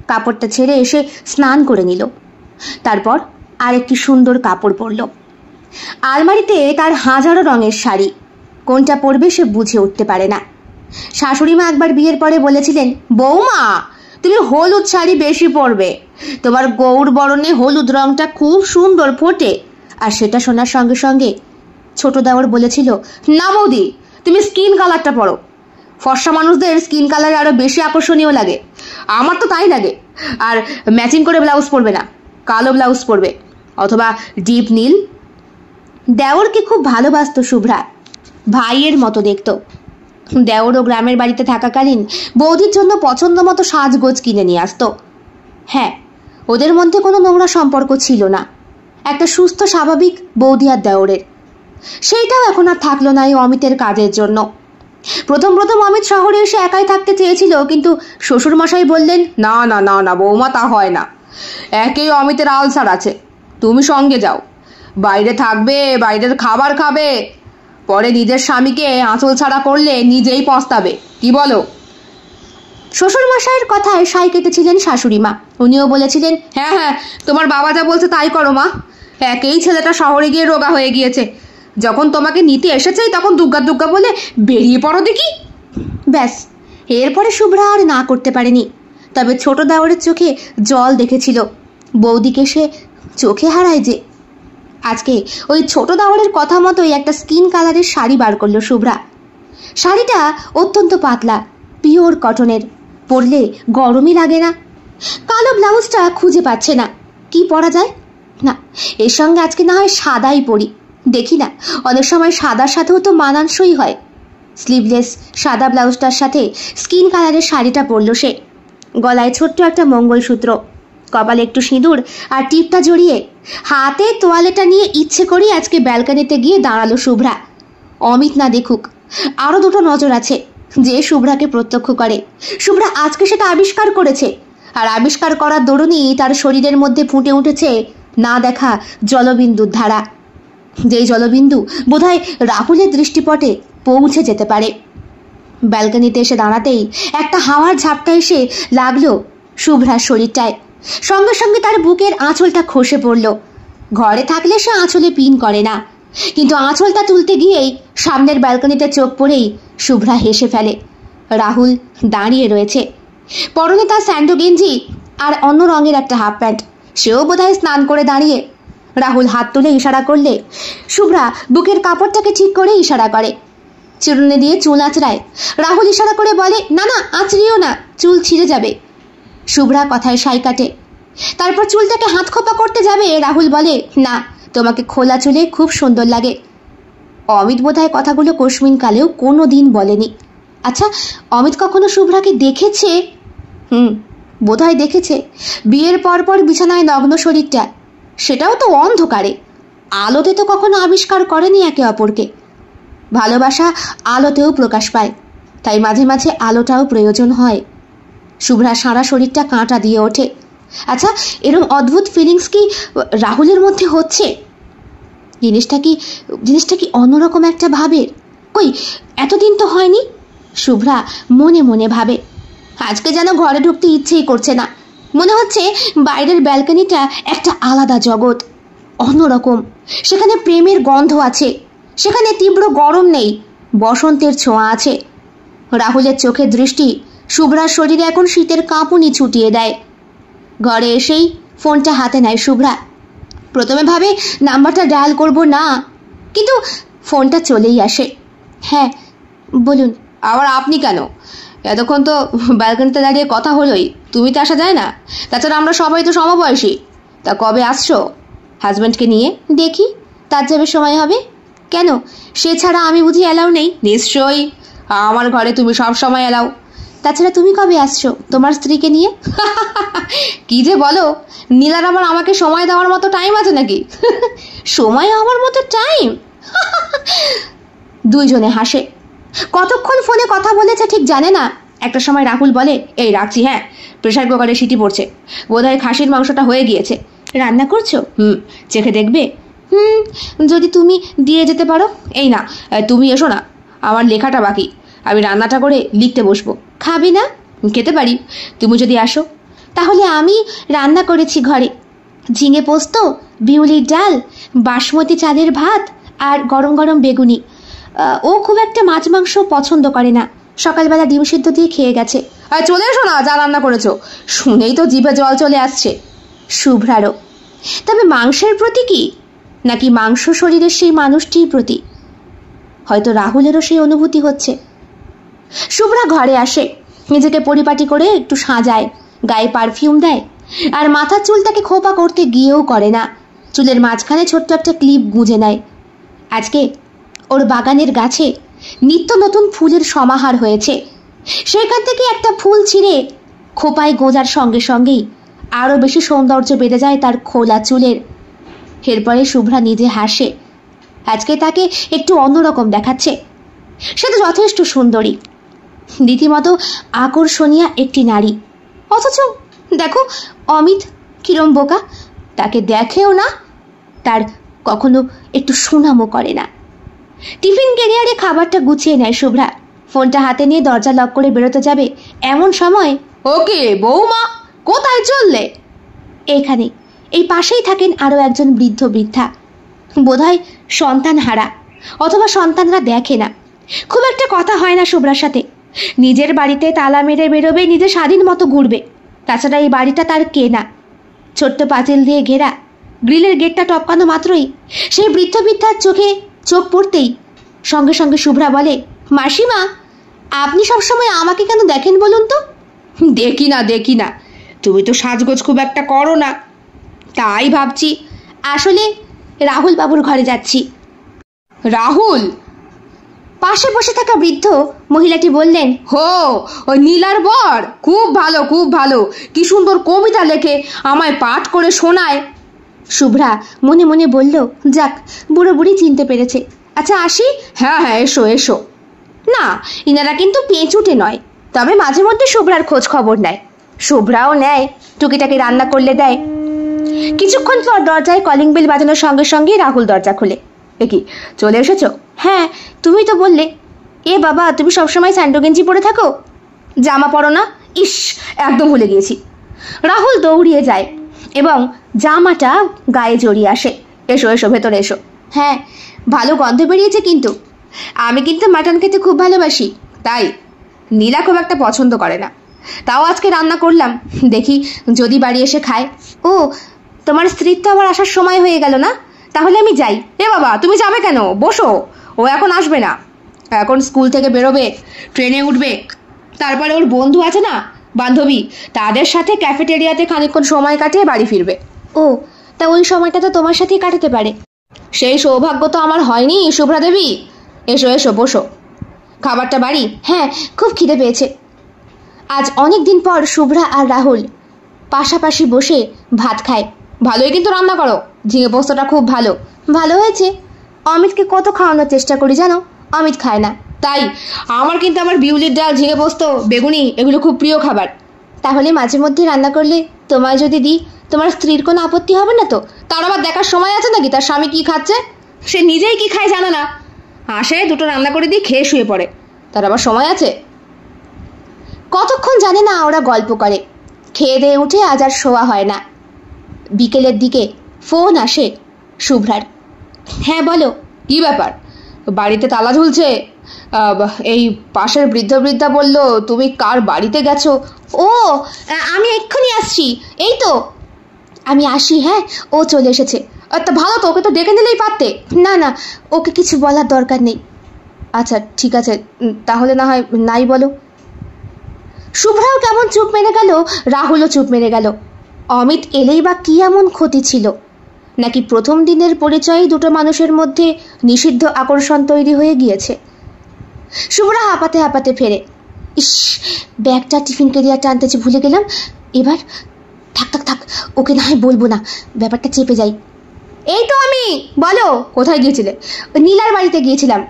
কাপড়টা ছেড়ে এসে স্নান করে নিল, তারপর আরেকটি সুন্দর কাপড় পরল। আলমারিতে তার হাজারো রঙের শাড়ি, কোনটা পরবে সে বুঝে উঠতে পারে না। শাশুড়িমা একবার বিয়ের পরে বলেছিলেন, বৌমা তুমি হলুদ শাড়ি বেশি পরবে, তোমার গৌর বরণে হলুদ রংটা খুব সুন্দর ফোটে। আর সেটা শোনার সঙ্গে সঙ্গে ছোট দেওর বলেছিল, না বৌদি তুমি স্কিন কালারটা পরো, ফর্সা মানুষদের স্কিন কালার আরো বেশি আকর্ষণীয় লাগে। আমার তো তাই লাগে। আর ম্যাচিং করে ব্লাউজ পরবে না, কালো ব্লাউজ পরবে, অথবা ডিপ নীল। দেওরকে খুব ভালোবাসত শুভ্রা, ভাইয়ের মতো দেখত। দেওরও গ্রামের বাড়িতে থাকাকালীন বৌদির জন্য পছন্দ মতো সাজগোজ কিনে নিয়ে আসতো। হ্যাঁ, ওদের মধ্যে কোনো নোংরা সম্পর্ক ছিল না, একটা সুস্থ স্বাভাবিক বৌদি আর দেওরের। সেইটাও এখন আর থাকলো না এই অমিতের কাজের জন্য। প্রথম প্রথম অমিত শহরে এসে একাই থাকতে চেয়েছিল, কিন্তু শ্বশুর মশাই বললেন, না না না না বৌমা, তা হয় না, একেই অমিতের আলসার আছে, তুমি সঙ্গে যাও, বাইরে থাকবে, বাইরের খাবার খাবে, পরে নিজের স্বামীকে আঁচল ছাড়া করলে নিজেই পস্তাবে, কি বলো? শ্বশুর মশাইয়ের কথায় সাই কেটেছিলেন শাশুড়ি মা। উনিও বলেছিলেন, হ্যাঁ হ্যাঁ, তোমার বাবা যা বলছে তাই করো মা, একেই ছেলেটা শহরে গিয়ে রোগা হয়ে গিয়েছে, যখন তোমাকে নিতে এসেছে তখন দুগ্গা দুগ্গা বলে বেরিয়ে পড়ো দেখি। ব্যাস, এরপরে শুভ্রা আর না করতে পারেনি। তবে ছোট দেওরের চোখে জল দেখেছিল, বৌদিকে সে চোখে হারায় যে। আজকে ওই ছোট দেওরের কথা মতোই একটা স্কিন কালারের শাড়ি বার করলো শুভ্রা। শাড়িটা অত্যন্ত পাতলা, পিওর কটনের, পরলে গরমই লাগে না। কালো ব্লাউজটা খুঁজে পাচ্ছে না, কি পরা যায়। না, এর সঙ্গে আজকে না হয় সাদাই পরি, দেখি না অনেক সময় সাদার সাথেও তো মানানসই হয়। স্লিভলেস সাদা ব্লাউজটার সাথে স্কিন কালারের শাড়িটা পরলো সে। গলায় ছোট্ট একটা মঙ্গলসূত্র, কপালে একটু সিঁদুর আর টিপটা জড়িয়ে হাতে তোয়ালেটা নিয়ে ইচ্ছে করেই আজকে ব্যালকনিতে গিয়ে দাঁড়ালো শুভ্রা। অমিত না দেখুক, আরো দুটো নজর আছে যে শুভ্রাকে প্রত্যক্ষ করে। শুভ্রা আজকে সেটা আবিষ্কার করেছে, আর আবিষ্কার করার দরুনই তার শরীরের মধ্যে ফুটে উঠেছে না দেখা জলবিন্দুর ধারা, যেই জলবিন্দু বোধহয় রাহুলের দৃষ্টিপটে পৌঁছে যেতে পারে। ব্যালকনিতে এসে দাঁড়াতেই একটা হাওয়ার ঝাপটা এসে লাগলো শুভ্রার শরীরটায়, সঙ্গে সঙ্গে তার বুকের আঁচলটা খসে পড়ল। ঘরে থাকলে সে আঁচলে পিন করে না, কিন্তু আঁচলটা তুলতে গিয়েই সামনের ব্যালকনিতে চোখ পড়েই শুভ্রা হেসে ফেলে। রাহুল দাঁড়িয়ে রয়েছে, পরনে তার স্যান্ডো গেঞ্জি আর অন্য রঙের একটা হাফ প্যান্ট, সেও বোধহয় স্নান করে দাঁড়িয়ে। রাহুল হাত তুলে ইশারা করলে শুভ্রা বুকের কাপড়টাকে ঠিক করে ইশারা করে, চিরুনি দিয়ে চুল আঁচড়ায়। রাহুল ইশারা করে বলে, না না আঁচড়িও না, চুল ছিঁড়ে যাবে। শুভ্রা কথায় সাই কাটে, তারপর চুলটাকে হাত খোপা করতে যাবে, রাহুল বলে, না, তোমাকে খোলা চুলে খুব সুন্দর লাগে। অমিত বোধহয় কথাগুলো কস্মিন কালেও কোনো দিন বলেনি। আচ্ছা, অমিত কখনো শুভ্রাকে দেখেছে? বোধহয় দেখেছে। বিয়ের পর বিছানায় নগ্ন শরীরটা, সেটাও তো অন্ধকারে। আলোতে তো কখনো আবিষ্কার করেনি একে অপরকে। ভালোবাসা আলোতেও প্রকাশ পায়, তাই মাঝে মাঝে আলোটাও প্রয়োজন হয়। শুভ্রা সারা শরীরটা কাঁটা দিয়ে ওঠে। আচ্ছা, এরকম অদ্ভুত ফিলিংস কি রাহুলের মধ্যে হচ্ছে? জিনিসটা কি অন্যরকম একটা ভাবের? কই, এতদিন তো হয়নি। শুভ্রা মনে মনে ভাবে। আজকে যেন ঘরে ঢুকতে ইচ্ছেই করছে না। মনে হচ্ছে বাইরের ব্যালকনিটা একটা আলাদা জগৎ, অন্যরকম। সেখানে প্রেমের গন্ধ আছে, সেখানে তীব্র গরম নেই, বসন্তের ছোঁয়া আছে। রাহুলের চোখের দৃষ্টি শুভ্রার শরীরে এখন শীতের কাঁপুনি ছুটিয়ে দেয়। ঘরে এসেই ফোনটা হাতে নেয় শুভ্রা। প্রথমে ভাবে নাম্বারটা ডায়াল করব না, কিন্তু ফোনটা চলেই আসে। হ্যাঁ বলুন। আবার আপনি কেন? এতক্ষণ তো ব্যালকনিতে দাঁড়িয়ে কথা হলোই, তুমি তো আসা যায় না। তাছাড়া আমরা সবাই তো সমবয়সী। তা কবে আসছো হাজব্যান্ডকে নিয়ে? দেখি, তার যাবে সময় হবে। কেন, সে ছাড়া আমি বুঝি অ্যালাউ নেই? নিশ্চয়ই, আমার ঘরে তুমি সব সময় এলাও। তাছাড়া তুমি কবে আসছো তোমার স্ত্রীকে নিয়ে? কি যে বলো, নীলার আবার আমাকে সময় দেওয়ার মতো টাইম আছে নাকি? সময় হওয়ার মতো টাইম? দুইজনে হাসে। কতক্ষণ ফোনে কথা বলেছে ঠিক জানে না। একটা সময় রাহুল বলে, এই রাখছি, হ্যাঁ, প্রেসার কুকারে সিটি পড়ছে, বোধহয় খাসির মাংসটা হয়ে গিয়েছে। রান্না করছো? চেখে দেখবে? যদি তুমি দিয়ে যেতে পারো। এই না, তুমি এসো না, আমার লেখাটা বাকি, আমি রান্নাটা করে লিখতে বসবো। খাবে না? খেতে পারি, তুমি যদি আসো। তাহলে আমি রান্না করেছি ঘরে, ঝিঙে পোস্ত, বিউলির ডাল, বাসমতি চালের ভাত আর গরম গরম বেগুনি। ও খুব একটা মাছ মাংস পছন্দ করে না, সকালবেলা ডিম সিদ্ধ দিয়ে খেয়ে গেছে। আর চলে এসো না, যা রান্না করেছো। শুনেই তো জিভে জল চলে আসছে। শুভ্রারও। তবে মাংসের প্রতি কি, নাকি মাংস শরীরের সেই মানুষটির প্রতি? হয়তো রাহুলেরও সেই অনুভূতি হচ্ছে। শুভ্রা ঘরে আসে, নিজেকে পরিপাটি করে একটু সাজায়, গায়ে পারফিউম দেয়, আর মাথার চুলটাকে খোপা করতে গিয়েও করে না। চুলের মাঝখানে ছোট্ট একটা ক্লিপ গুঁজে নেয়। আজকে ওর বাগানের গাছে নিত্য নতুন ফুলের সমাহার হয়েছে। সেখান থেকে একটা ফুল ছিঁড়ে খোপায় গোঁজার সঙ্গে সঙ্গেই আরও বেশি সৌন্দর্য বেড়ে যায় তার খোলা চুলের। এরপরে শুভ্রা নিজে হাসে। আজকে তাকে একটু অন্যরকম দেখাচ্ছে। সে তো যথেষ্ট সুন্দরী, রীতিমতো আকর্ষণীয় একটি নারী। অথচ দেখো অমিত কিরম বোকা, তাকে দেখেও না, তার কখনো একটু সুনামও করে না। টিফিন ক্যারিয়ারে খাবারটা গুছিয়ে নেয় শুভ্রা। ফোনটা হাতে নিয়ে দরজা লক করে বেরোতে যাবে এমন সময়, ওকে বৌমা, কোথায় চললে? এইখানে, এই পাশেই থাকেন আরো একজন বৃদ্ধ বৃদ্ধা, বোধহয় সন্তান হারা, অথবা সন্তানরা দেখে না। খুব একটা কথা হয় না শুভ্রার সাথে। নিজের বাড়িতে তালা মেরে বেরোবে, নিজে স্বাধীন মতো ঘুরবে। তাছাড়া এই বাড়িটা তার কেনা, ছোট্ট পাঁচিল দিয়ে ঘেরা। গ্রিলের গেটটা টপকানো মাত্রই সেই বৃদ্ধ বৃদ্ধার চোখে চোখ পড়তেই সঙ্গে সঙ্গে শুভ্রা বলে, মাসিমা, আপনি সবসময় আমাকে কেন দেখেন বলুন তো? দেখি না, তুমি তো সাজগোজ খুব একটা করো না, তাই ভাবছি। আসলে রাহুল বাবুর ঘরে যাচ্ছি। রাহুল? পাশে বসে থাকা বৃদ্ধ মহিলাটি বললেন, হো, ওই নীলার বর? খুব ভালো, খুব ভালো, কি সুন্দর কবিতা লেখে, আমায় পাঠ করে শোনায়। শুভ্রা মনে মনে বলল, যাক, বুড়ো বুড়ি চিনতে পেরেছে। আচ্ছা আসি? হ্যাঁ, এসো এসো। না, ইনারা কিন্তু পেঁচুটে নয়, তবে মাঝে মধ্যে শুভ্রার খোঁজ খবর নেয়। শুভ্রাও নেয়, টুকিটাকি রান্না করলে দেয়। কিছুক্ষণ পর দরজায় কলিং বেল বাজানোর সঙ্গে সঙ্গে রাহুল দরজা খুলে। এ কি, চলে এসেছো? হ্যাঁ, তুমি তো বললে। এ বাবা, তুমি সবসময় স্যান্ডো গেঞ্জি পরে থাকো, জামা পরো না? ইস, একদম ভুলে গিয়েছি। রাহুল দৌড়িয়ে যায় এবং জামাটা গায়ে জড়িয়ে আসে। এসো এসো, ভেতরে এসো। হ্যাঁ, ভালো গন্ধ বেরিয়েছে, কিন্তু আমি কিন্তু মাটন খেতে খুব ভালোবাসি। তাই? নীলা খুব একটা পছন্দ করে না, তাও আজকে রান্না করলাম, দেখি যদি বাড়ি এসে খায়। ও, তোমার স্ত্রীর তো আবার আসার সময় হয়ে গেল না? তাহলে আমি যাই। এ বাবা, তুমি যাবে কেন? বসো, ও এখন আসবে না, এখন স্কুল থেকে বেরোবে, ট্রেনে উঠবে, তারপরে ওর বন্ধু আছে না, বান্ধবী, তাদের সাথে ক্যাফেটেরিয়াতে খানিকক্ষণ সময় কাটিয়ে বাড়ি ফিরবে। ও, তা ওই সময়টা তো তোমার সাথেই কাটাতে পারে। সেই সৌভাগ্য তো আমার হয়নি শুভ্রা দেবী। এসো এসো, বসো। খাবারটা বাড়ি? হ্যাঁ, খুব খিদে পেয়েছে। আজ অনেক দিন পর শুভ্রা আর রাহুল পাশাপাশি বসে ভাত খায়। ভালোই কিন্তু রান্না করো, ঝিঙে পোস্তটা খুব ভালো। ভালো হয়েছে। অমিতকে কত খাওয়ানোর চেষ্টা করি জানো, অমিত খায় না। তাই? আমার কিন্তু আমার বিউলির ডাল, ঝিঙে পোস্ত, বেগুনি এগুলো খুব প্রিয় খাবার। তাহলে মাঝে মধ্যে রান্না করলে তোমায় যদি দিই, তোমার স্ত্রীর কোনো আপত্তি হবে না তো? তার আবার দেখার সময় আছে নাকি তার স্বামী কি খাচ্ছে? সে নিজেই কি খায় জানে না, আসে দুটো রান্না করে দিয়ে খেয়ে শুয়ে পড়ে, তার আবার সময় আছে? কতক্ষণ জানে না ওরা গল্প করে। খেয়ে দিয়ে উঠে আজ আর শোয়া হয় না। বিকেলের দিকে ফোন আসে শুভ্রার। হ্যাঁ বলো। কি ব্যাপার, বাড়িতে তালা ঝুলছে? এই পাশের বৃদ্ধা বলল তুমি কার বাড়িতে গেছো। ও, আমি এক্ষুনি আসছি, এই তো আমি আসি। হ্যাঁ, ও চলে এসেছে। তা ভালো তো, ওকে তো ডেকে নিলেই পারতে। না না, ওকে কিছু বলার দরকার নেই। আচ্ছা ঠিক আছে, তাহলে না হয় নাই বলো। শুভ্রাও কেমন চুপ মেরে গেল, রাহুলও চুপ মেরে গেল। অমিত এলেই বা কি এমন ক্ষতি ছিল? নাকি প্রথম দিনের পরিচয়ে দুটো মানুষের মধ্যে নিষিদ্ধ আকর্ষণ তৈরি হয়ে গিয়েছে? শুভ্রা হাঁপাতে হাঁপাতে ফেরে। ইস, ব্যাগটা টিফিন ক্যারিয়ারটা আনতেছি ভুলে গেলাম। এবার থাক থাক থাক, ওকে না হয় বলবো না, ব্যাপারটা চেপে যাই। এই তো আমি, বলো। কোথায় গিয়েছিলে? নীলার বাড়িতে গিয়েছিলাম।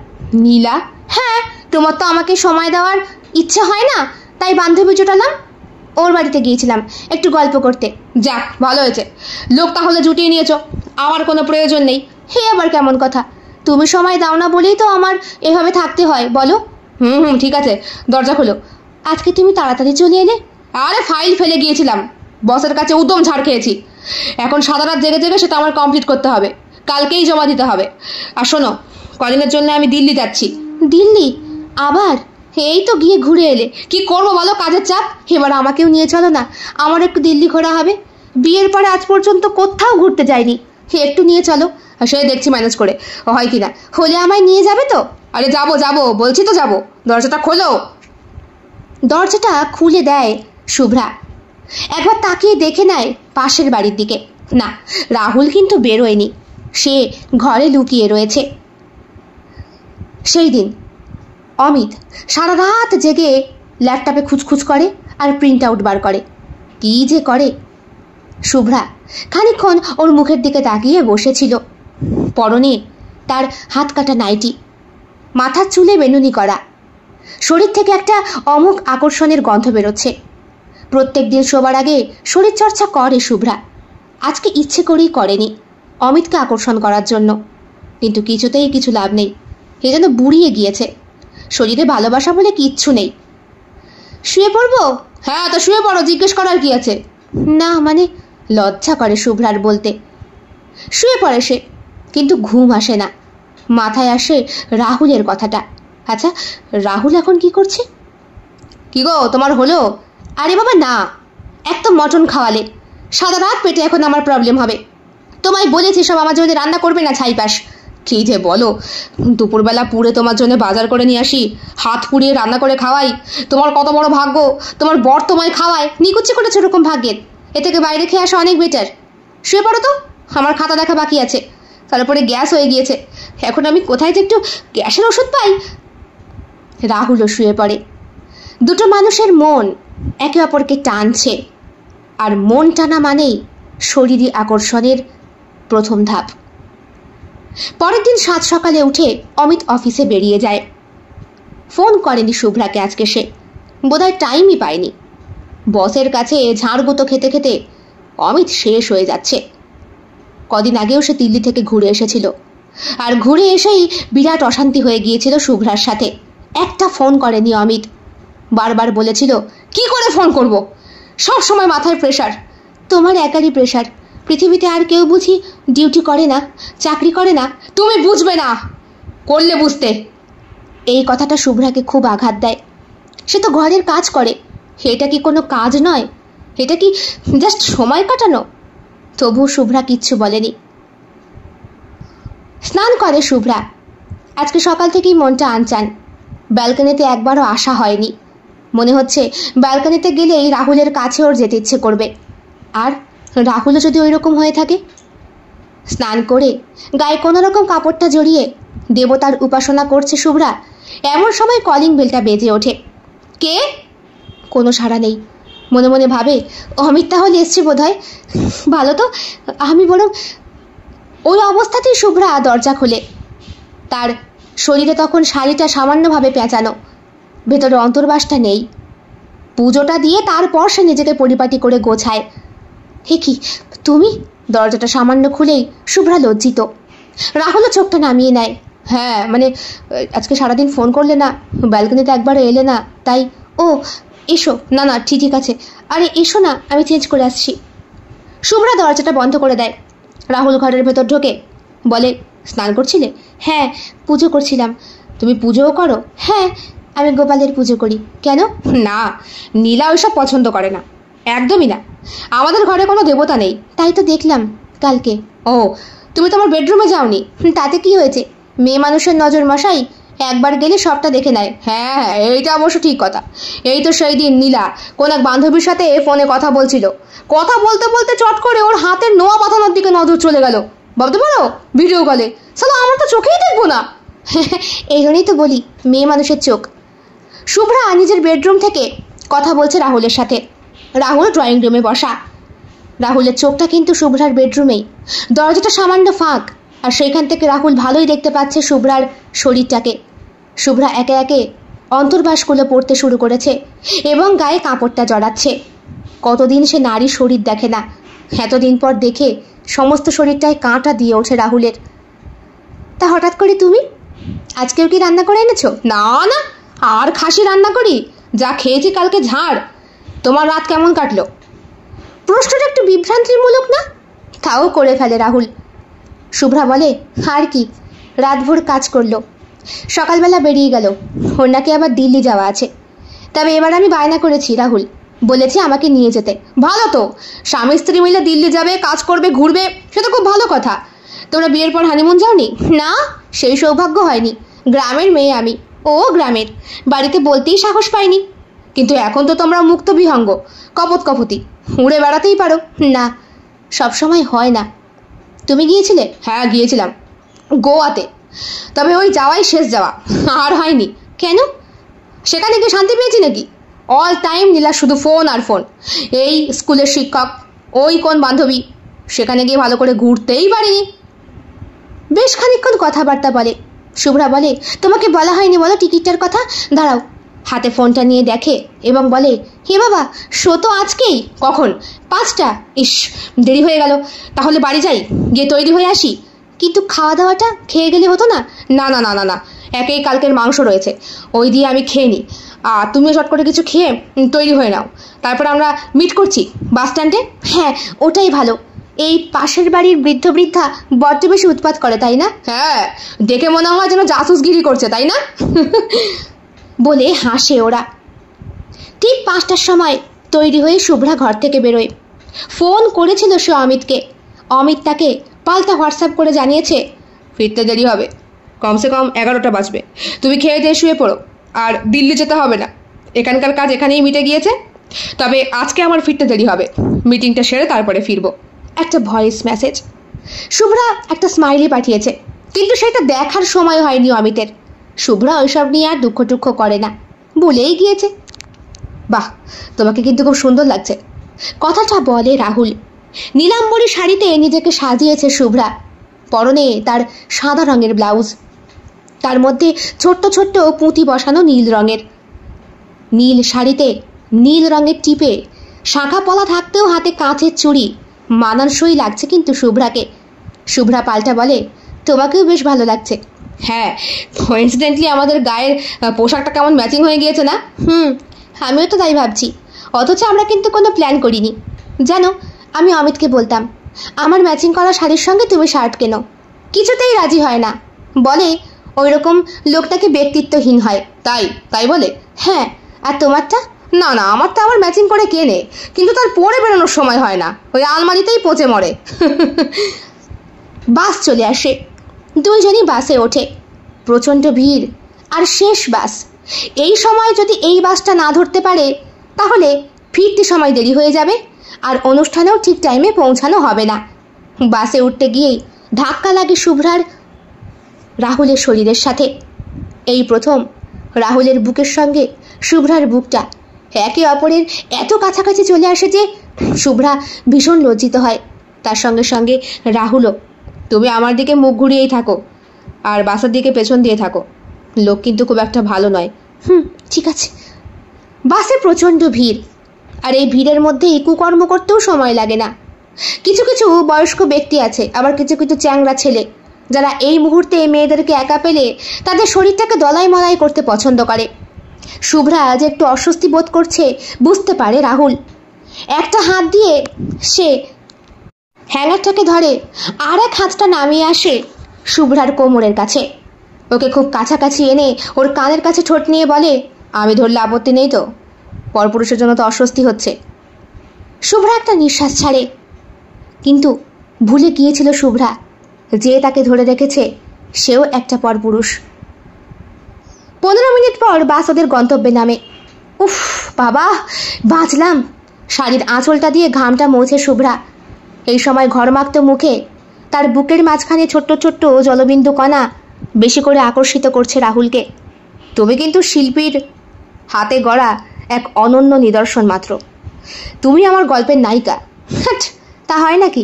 নীলা? হ্যাঁ, তোমার তো আমাকে সময় দেওয়ার ইচ্ছে হয় না, তাই বান্ধবী জোটালাম, ওর বাড়িতে গিয়েছিলাম একটু গল্প করতে। যাক ভালো হয়েছে, লোক তাহলে জুটিয়ে নিয়েছো, আমার কোনো প্রয়োজন নেই। হে আবার কেমন কথা, তুমি সময় দাও না বলেই তো আমার এভাবে থাকতে হয়, বলো। ঠিক আছে, দরজা খোলো। আজকে তুমি তাড়াতাড়ি চলে এলে? আরে ফাইল ফেলে গিয়েছিলাম, বসের কাছে উদ্যম ছাড় খেয়েছি। এখন সারা রাত জেগে জেগে সেটা আমার কমপ্লিট করতে হবে, কালকেই জমা দিতে হবে। আর শোনো, কদিনের জন্য আমি দিল্লি যাচ্ছি। দিল্লি? আবার? এই তো গিয়ে ঘুরে এলে। কি করবো বলো, কাজের চাপ। এবার আমাকেও নিয়ে চলো না, আমার একটু দিল্লি ঘোরা হবে। বিয়ের পরে আজ পর্যন্ত কোথাও ঘুরতে যাইনি, একটু নিয়ে চলো। সে দেখছি ম্যানেজ করে হয় কিনা। হলে আমায় নিয়ে যাবে তো? আরে যাবো যাবো বলছি তো যাবো, দরজাটা খোলো। দরজাটা খুলে দেয় শুভ্রা। একবার তাকিয়ে দেখে নেয় পাশের বাড়ির দিকে। না, রাহুল কিন্তু বেরোয়নি, সে ঘরে লুকিয়ে রয়েছে। সেই দিন অমিত সারা রাত জেগে ল্যাপটপে খুঁজখুঁজ করে আর প্রিন্ট আউট বার করে। কি যে করে! শুভ্রা খানিকক্ষণ ওর মুখের দিকে তাকিয়ে বসেছিল। পরনে তার হাত কাটা নাইটি, মাথার চুলে বেনুনি করা, শরীর থেকে একটা অমুক আকর্ষণের গন্ধ বেরোচ্ছে। প্রত্যেক দিন শোবার আগে শরীরচর্চা করে শুভ্রা। আজকে ইচ্ছে করেই করেনি, অমিতকে আকর্ষণ করার জন্য, কিন্তু কিছুতেই কিছু লাভ নেই। এ যেন বুড়িয়ে গিয়েছে, শরীরে ভালোবাসা বলে কিচ্ছু নেই। শুয়ে পড়বো? হ্যাঁ তো শুয়ে পড়ো, জিজ্ঞেস করার কি আছে? না মানে, লজ্জা করে শুভ্রার বলতে। শুয়ে পড়ে সে, কিন্তু ঘুম আসে না। মাথায় আসে রাহুলের কথাটা। আচ্ছা, রাহুল এখন কি করছে? কি গো, তোমার হলো? আরে বাবা না, এক তো মটন খাওয়ালে, সারা রাত পেটে এখন আমার প্রবলেম হবে। তোমায় বলেছি সব আমার জন্য রান্না করবে না ছাইপাস। কি যে বলো, দুপুরবেলা পুড়ে তোমার জন্য বাজার করে নিয়ে আসি, হাত পুড়িয়ে রান্না করে খাওয়াই। তোমার কত বড় ভাগ্য, তোমার বর তোমায় খাওয়ায়। নিকুচি করেছে ওরকম ভাগ্যের, এ থেকে বাইরে খেয়ে আসা অনেক বেটার। শুয়ে পড়ো তো, আমার খাতা দেখা বাকি আছে। তারপরে গ্যাস হয়ে গিয়েছে, এখন আমি কোথায় যে একটু গ্যাসের ওষুধ পাই। রাহুলও শুয়ে পড়ে। দুটো মানুষের মন একে অপরকে টানছে, আর মন টানা মানেই শরীরী আকর্ষণের প্রথম ধাপ। পরের দিন সাত সকালে উঠে অমিত অফিসে বেরিয়ে যায়। ফোন করেনি শুভ্রাকে আজকে সে, বোধহয় টাইমই পায়নি। বসের কাছে ঝাড়গুতো খেতে খেতে অমিত শেষ হয়ে যাচ্ছে। কদিন আগেও সে দিল্লি থেকে ঘুরে এসেছিল, আর ঘুরে এসেই বিরাট অশান্তি হয়ে গিয়েছিল শুভ্রার সাথে। একটা ফোন করেনি অমিত, বারবার বলেছিল কি করে ফোন করব, সব সময় মাথায় প্রেশার। তোমার একারই প্রেশার, পৃথিবীতে আর কেউ বুঝি ডিউটি করে না, চাকরি করে না? তুমি বুঝবে না, করলে বুঝতে। এই কথাটা শুভ্রাকে খুব আঘাত দেয়। সে তো ঘরের কাজ করে, এটা কি কোনো কাজ নয়? এটা কি জাস্ট সময় কাটানো? তবু শুভ্রা কিচ্ছু বলেনি। স্নান করে শুভ্রা। আজকে সকাল থেকেই মনটা আনচান, ব্যালকনিতে একবারও আসা হয়নি। মনে হচ্ছে ব্যালকনিতে গেলেই রাহুলের কাছে ওর যেতে ইচ্ছে করবে। আর রাহুলও যদি ওই রকম হয়ে থাকে। স্নান করে গায়ে কোনো রকম কাপড়টা জড়িয়ে দেবতার উপাসনা করছে শুভ্রা। এমন সময় কলিং বেলটা বেজে ওঠে। কে? কোনো সাড়া নেই। মনে মনে ভাবে অমিত তাহলে এসছে বোধহয়। ভালো তো, আমি বরং। ওই অবস্থাতেই শুভ্রা দরজা খোলে। তার শরীরে তখন শাড়িটা সামান্যভাবে পেঁচানো, ভেতরে অন্তর্বাসটা নেই। পুজোটা দিয়ে তারপর সে নিজেকে পরিপাটি করে গোছায়। হে কি তুমি? দরজাটা সামান্য খুলেই শুভ্রা লজ্জিত। রাহুলও চোখটা নামিয়ে নেয়। হ্যাঁ মানে আজকে সারাদিন ফোন করলে না, ব্যালকনিতে একবারও এলে না, তাই। ও এসো। না না ঠিক আছে, আরে এসো না, আমি চেঞ্জ করে আসছি। শুভ্রা দরজাটা বন্ধ করে দেয়। রাহুল ঘরের ভেতর ঢোকে, বলে স্নান করছিলে? হ্যাঁ পুজো করছিলাম। তুমি পুজোও করো? হ্যাঁ আমি গোপালের পুজো করি। কেন? না, নীলা ওইসব পছন্দ করে না, একদমই না। আমাদের ঘরে কোনো দেবতা নেই। তাই তো দেখলাম কালকে। ও, তুমি তোমার বেডরুমে যাওনি? তাতে কি হয়েছে? মেয়ে মানুষের নজর মশাই, একবার গেলে সবটা দেখে নেয়। হ্যাঁ হ্যাঁ, এইটা অবশ্য ঠিক কথা। এই তো সেই দিন নীলা কোন এক বান্ধবীর সাথে ফোনে কথা বলছিল। কথা বলতে বলতে চট করে ওর হাতের নোয়া পাতানোর দিকে নজর চলে গেল। ভাবতে পারো, ভিডিও কলে। সালা আমরা তো চোখেই দেখবো না। এই জন্যই তো বলি মেয়ে মানুষের চোখ। শুভ্রা নিজের বেডরুম থেকে কথা বলছে রাহুলের সাথে। রাহুল ড্রয়িং রুমে বসা। রাহুলের চোখটা কিন্তু শুভ্রার বেডরুমেই। দরজাটা সামান্য ফাঁক, আর সেইখান থেকে রাহুল ভালোই দেখতে পাচ্ছে শুভ্রার শরীরটাকে। শুভ্রা একে একে অন্তর্বাসগুলো পড়তে শুরু করেছে এবং গায়ে কাপড়টা জড়াচ্ছে। কতদিন সে নারী শরীর দেখে না, এতদিন পর দেখে সমস্ত শরীরটায় কাঁটা দিয়ে ওঠে রাহুলের। তা হঠাৎ করে তুমি? আজকেও কি রান্না করে এনেছো? না না, আর খাসি রান্না করি? যা খেয়েছি কালকে ঝাড়। তোমার রাত কেমন কাটলো? প্রশ্নটা একটু বিভ্রান্তিমূলক না? তাও করে ফেলে রাহুল। শুভ্রা বলে আর কি, রাতভর কাজ করলো, সকালবেলা বেরিয়ে গেল। ওর নাকি আবার দিল্লি যাওয়া আছে। তবে এবার আমি বায়না করেছি রাহুল, বলেছি আমাকে নিয়ে যেতে। ভালো তো, স্বামী স্ত্রী মিলে দিল্লি যাবে, কাজ করবে, ঘুরবে, সেটা খুব ভালো কথা। তোমরা বিয়ের পর হানিমুন যাওনি? না, সেই সৌভাগ্য হয়নি। গ্রামের মেয়ে আমি, ও গ্রামের, বাড়িতে বলতেই সাহস পাইনি। কিন্তু এখন তো তোমরা মুক্ত বিহঙ্গ, কপত কপতি, উড়ে বেড়াতেই পারো। না, সবসময় হয় না। তুমি গিয়েছিলে? হ্যাঁ গিয়েছিলাম, গোয়াতে। তবে ওই যাওয়াই শেষ যাওয়া, আর হয়নি। কেন? সেখানে গিয়ে শান্তি পেয়েছি নাকি? অল টাইম নীলা শুধু ফোন আর ফোন। এই স্কুলের শিক্ষক, ওই কোন বান্ধবী, সেখানে গিয়ে ভালো করে ঘুরতেই পারিনি। বেশ খানিকক্ষণ কথাবার্তা বলে। শুভ্রা বলে তোমাকে বলা হয়নি বলো টিকিটটার কথা? দাঁড়াও। হাতে ফোনটা নিয়ে দেখে এবং বলে হে বাবা, শো তো আজকেই। কখন? 5টা। ইস, দেরি হয়ে গেল। তাহলে বাড়ি যাই, গিয়ে তৈরি হয়ে আসি। কিন্তু খাওয়া দাওয়াটা খেয়ে গেলে হতো না? না না না না না, একেই কালকের মাংস রয়েছে, ওই দিয়ে আমি খেয়ে নিই। আর তুমিও চট করে কিছু খেয়ে তৈরি হয়ে নাও, তারপর আমরা মিট করছি বাস স্ট্যান্ডে। হ্যাঁ ওটাই ভালো। এই পাশের বাড়ির বৃদ্ধ বৃদ্ধা বড্ড বেশি উৎপাত করে, তাই না? হ্যাঁ, দেখে মনে হয় যেন জাসুসগিরি করছে, তাই না? বলে হাসে ওরা। ঠিক 5টার সময় তৈরি হয়ে শুভ্রা ঘর থেকে বেরোয়। ফোন করেছিল সে অমিতকে। অমিত তাকে পাল্টা হোয়াটসঅ্যাপ করে জানিয়েছে ফিরতে দেরি হবে, কমসে কম 11টা বাজবে। তুমি খেয়ে দিয়ে শুয়ে পড়ো, আর দিল্লি যেতে হবে না, এখানকার কাজ এখানেই মিটে গিয়েছে। তবে আজকে আমার ফিরতে দেরি হবে, মিটিংটা সেরে তারপরে ফিরবো। একটা ভয়েস মেসেজ। শুভ্রা একটা স্মাইলি পাঠিয়েছে, কিন্তু সেটা দেখার সময় হয়নি অমিতের। শুভ্রা ওইসব নিয়ে আর দুঃখ টুক্ষ করে না, বলেই গিয়েছে। বাহ, তোমাকে কিন্তু খুব সুন্দর লাগছে। কথাটা বলে রাহুল। নীলাম্বরী শাড়িতে নিজেকে সাজিয়েছে শুভ্রা। পরনে তার সাদা রঙের ব্লাউজ, তার মধ্যে ছোট্ট ছোট্ট পুঁতি বসানো নীল রঙের। নীল শাড়িতে নীল রঙের টিপে শাঁখা পলা থাকতেও হাতে কাঁচের চুড়ি, মানানসই লাগছে কিন্তু শুভ্রাকে। শুভ্রা পাল্টা বলে তোমাকেও বেশ ভালো লাগছে। হ্যাঁ, কোইন্সিডেন্টলি আমাদের গায়ের পোশাকটা কেমন ম্যাচিং হয়ে গিয়েছে না? আমিও তো তাই ভাবছি। অথচ আমরা কিন্তু কোনো প্ল্যান করিনি। জানো, আমি অমিতকে বলতাম আমার ম্যাচিং করা শাড়ির সঙ্গে তুমি শার্ট কেনো, কিছুতেই রাজি হয় না। বলে ওই রকম লোকটাকে ব্যক্তিত্বহীন হয়। তাই বলে? হ্যাঁ। আর তোমারটা? না না, আমারটা আবার ম্যাচিং করে কেনে, কিন্তু তার পরে বেরোনোর সময় হয় না, ওই আলমারিতেই পচে মরে। বাস চলে আসে। দুইজনই বাসে ওঠে। প্রচণ্ড ভিড়, আর শেষ বাস। এই সময় যদি এই বাসটা না ধরতে পারে তাহলে ফিরতে সময় দেরি হয়ে যাবে, আর অনুষ্ঠানেও ঠিক টাইমে পৌঁছানো হবে না। বাসে উঠতে গিয়েই ধাক্কা লাগে শুভ্রার রাহুলের শরীরের সাথে। এই প্রথম রাহুলের বুকের সঙ্গে শুভ্রার বুকটা একে অপরের এত কাছাকাছি চলে আসে যে শুভ্রা ভীষণ লজ্জিত হয়। তার সঙ্গে সঙ্গে রাহুলও। তুমি আমার দিকে মুখ ঘুরিয়েই থাকো আর বাসার দিকে পেছন দিয়ে থাকো, লোক কিন্তু খুব একটা ভালো নয়। ঠিক আছে। বাসে প্রচণ্ড ভিড়, আর এই ভিড়ের মধ্যে কুকর্ম করতেও সময় লাগে না। কিছু কিছু বয়স্ক ব্যক্তি আছে, আবার কিছু কিছু চ্যাংড়া ছেলে যারা এই মুহূর্তে মেয়েদেরকে একা পেলে তাদের শরীরটাকে দলাই মলাই করতে পছন্দ করে। শুভ্রা যে একটু অস্বস্তি বোধ করছে বুঝতে পারে রাহুল। একটা হাত দিয়ে সে হ্যাঙ্গারটাকে ধরে, আর এক হাতটা নামিয়ে আসে শুভ্রার কোমরের কাছে। ওকে খুব কাছাকাছি এনে ওর কানের কাছে ঠোঁট নিয়ে বলে, আমি ধরলে আপত্তি নেই তো? পরপুরুষের জন্য তো অস্বস্তি হচ্ছে। শুভ্রা একটা নিঃশ্বাস ছাড়ে, কিন্তু ভুলে গিয়েছিল শুভ্রা যে তাকে ধরে রেখেছে সেও একটা পরপুরুষ। 15 মিনিট পর বাস ওদের গন্তব্যে নামে। উফ বাবা, বাঁচলাম। শাড়ির আঁচলটা দিয়ে ঘামটা মুছে শুভ্রা। এই সময় ঘরমাক্ত মুখে তার বুকের মাঝখানে ছোট্ট ছোট্ট জলবিন্দু কণা বেশি করে আকর্ষিত করছে রাহুলকে। তুমি কিন্তু শিল্পীর হাতে গড়া এক অনন্য নিদর্শন মাত্র। তুমি আমার গল্পের নায়িকা। তা হয় নাকি?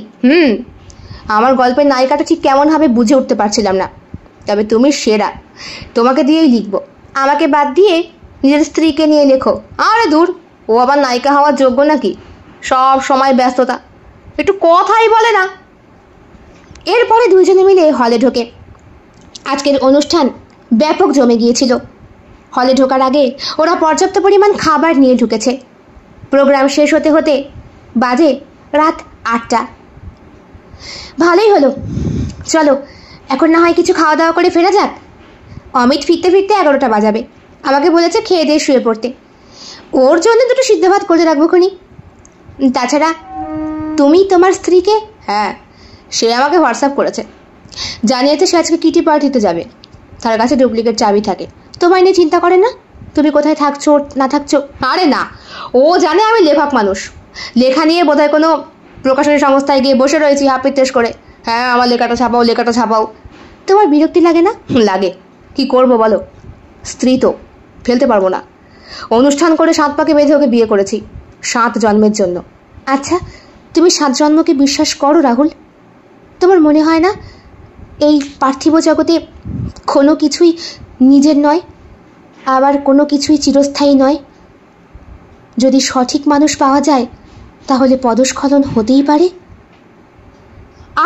আমার গল্পের নায়িকাটা ঠিক কেমন হবে বুঝে উঠতে পারছিলাম না, তবে তুমি সেরা। তোমাকে দিয়েই লিখব। আমাকে বাদ দিয়ে নিজের স্ত্রীকে নিয়ে লেখো। আরে দূর, ও আবার নায়িকা হওয়ার যোগ্য নাকি? সব সময় ব্যস্ততা, একটু কথাই বলে না। এরপরে দুইজনে মিলে হলে ঢোকে। আজকের অনুষ্ঠান ব্যাপক জমে গিয়েছিল। হলে ঢোকার আগে ওরা পর্যাপ্ত পরিমাণ খাবার নিয়ে ঢুকেছে। প্রোগ্রাম শেষ হতে হতে বাজে রাত 8টা। ভালোই হলো, চলো এখন না হয় কিছু খাওয়া দাওয়া করে ফেরা যাক। অমিত ফিরতে ফিরতে 11টা বাজাবে। আমাকে বলেছে খেয়ে দিয়ে শুয়ে পড়তে। ওর জন্য দুটো সিদ্ধ ভাত করে রাখবো খুনি। তাছাড়া তুমি তোমার স্ত্রীকে? হ্যাঁ, সে আমাকে হোয়াটসঅ্যাপ করেছে, জানিয়েছে সে আজকে কিটি পার্টিতে যাবে। তার কাছে ডুপ্লিকেট চাবি থাকে। তোমায় নিয়ে চিন্তা করে না তুমি কোথায় থাকছো না থাকছো। আরে না, ও জানে আমি লেখক মানুষ। লেখা নিয়ে বোধহয় কোনো প্রকাশনী সংস্থায় গিয়ে বসে রয়েছি হাপিত্তেশ করে। হ্যাঁ, আমার লেখাটা ছাপাও, লেখাটা ছাপাও। তোমার বিরক্তি লাগে না? লাগে, কি করবো বলো? স্ত্রী তো, ফেলতে পারবো না। অনুষ্ঠান করে 7 পাকে বেঁধে ওকে বিয়ে করেছি 7 জন্মের জন্য। আচ্ছা, তুমি 7 জন্মকে বিশ্বাস করো রাহুল? তোমার মনে হয় না এই পার্থিব জগতে কোনো কিছুই নিজের নয়, আবার কোনো কিছুই চিরস্থায়ী নয়? যদি সঠিক মানুষ পাওয়া যায় তাহলে পদস্খলন হতেই পারে।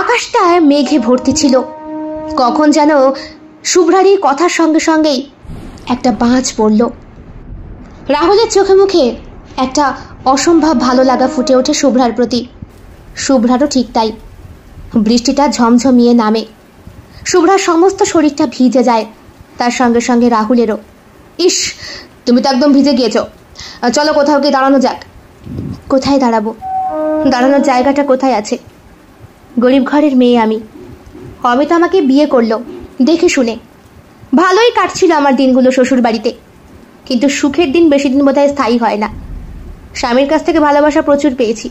আকাশটা মেঘে ভর্তি ছিল। কখন যেন শুভ্রার এই কথার সঙ্গে সঙ্গেই একটা বাজ পড়ল। রাহুলের চোখে মুখে একটা অসম্ভব ভালো লাগা ফুটে ওঠে শুভ্রার প্রতি। শুভ্রারও ঠিক তাই। বৃষ্টিটা ঝমঝমিয়ে নামে। শুভ্রার সমস্ত শরীরটা ভিজে যায়, তার সঙ্গে সঙ্গে রাহুলেরও। ইস, তুমি তো একদম ভিজে গিয়েছ। চলো কোথাও গিয়ে দাঁড়ানো যাক। কোথায় দাঁড়াবো? দাঁড়ানোর জায়গাটা কোথায় আছে? গরিব ঘরের মেয়ে আমি। অমিত আমাকে বিয়ে করলো দেখে শুনে। ভালোই কাটছিল আমার দিনগুলো শ্বশুর বাড়িতে, কিন্তু সুখের দিন বেশি দিন বোধহয় স্থায়ী হয় না। স্বামীর কাছ থেকে ভালোবাসা প্রচুর পেয়েছি,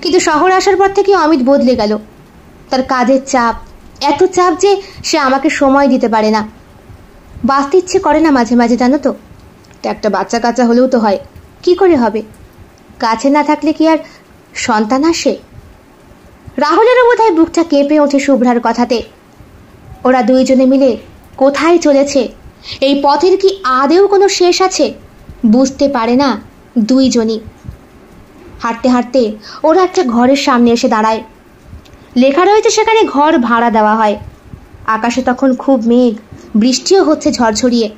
কিন্তু শহরে আসার পর থেকে অমিত বদলে গেল। তার কাজের চাপ, এত চাপ যে সে আমাকে সময় দিতে পারে না। বাঁচতে ইচ্ছে করে না মাঝে মাঝে, জানো তো? একটা বাচ্চা কাচ্চা হলেও তো হয়। কি করে হবে? কাছে না থাকলে কি আর সন্তান আসে? রাহুলেরও বোধহয় বুকটা কেঁপে ওঠে শুভ্রার কথাতে। ওরা দুইজনে মিলে কোথায় চলেছে? এই পথের কি আদেও কোনো শেষ আছে? বুঝতে পারে না দুইজনই। হাঁটতে হাঁটতে ওরা একটা ঘরের সামনে এসে দাঁড়ায়। লেখা রয়েছে সেখানে ঘর ভাড়া দেওয়া হয়। আকাশে তখন খুব মেঘ, বৃষ্টিও হচ্ছে ঝরঝরিয়ে।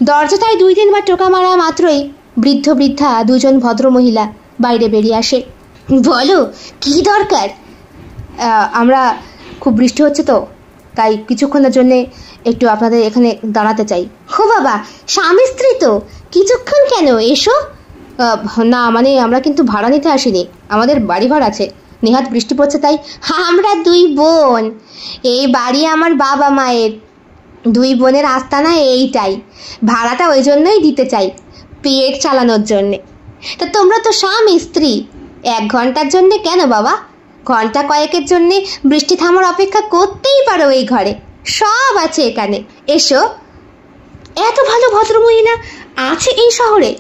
দরজাটায় 2-3 বার টোকা মারা মাত্রই বৃদ্ধ বৃদ্ধা দুজন ভদ্রমহিলা বাইরে বেরিয়ে আসে। বলো, কি দরকার? আমরা খুব বৃষ্টি হচ্ছে তো, তাই কিছুক্ষণের জন্য একটু আপনাদের এখানে দাঁড়াতে চাই। হো বাবা, স্বামী স্ত্রী তো, কিছুক্ষণ কেন, এসো। না মানে আমরা কিন্তু ভাড়া নিতে আসিনি, আমাদের বাড়ি ভাড়া আছে। নেহাত বৃষ্টি পড়ছে তাই। আমরা 2 বোন, এই বাড়ি আমার বাবা মায়ের। দুই বোনের আস্তানা এইটাই, ভাড়াটা ওই জন্যই দিতে চাই, পেট চালানোর জন্যে। তা তোমরা তো স্বামী স্ত্রী, 1 ঘন্টার জন্যে কেন বাবা, ঘন্টা কয়েকের জন্যে বৃষ্টি থামার অপেক্ষা করতেই পারো। এই ঘরে সব আছে, এখানে এসো। এত ভালো ভদ্রমহিলা আছে এই শহরে।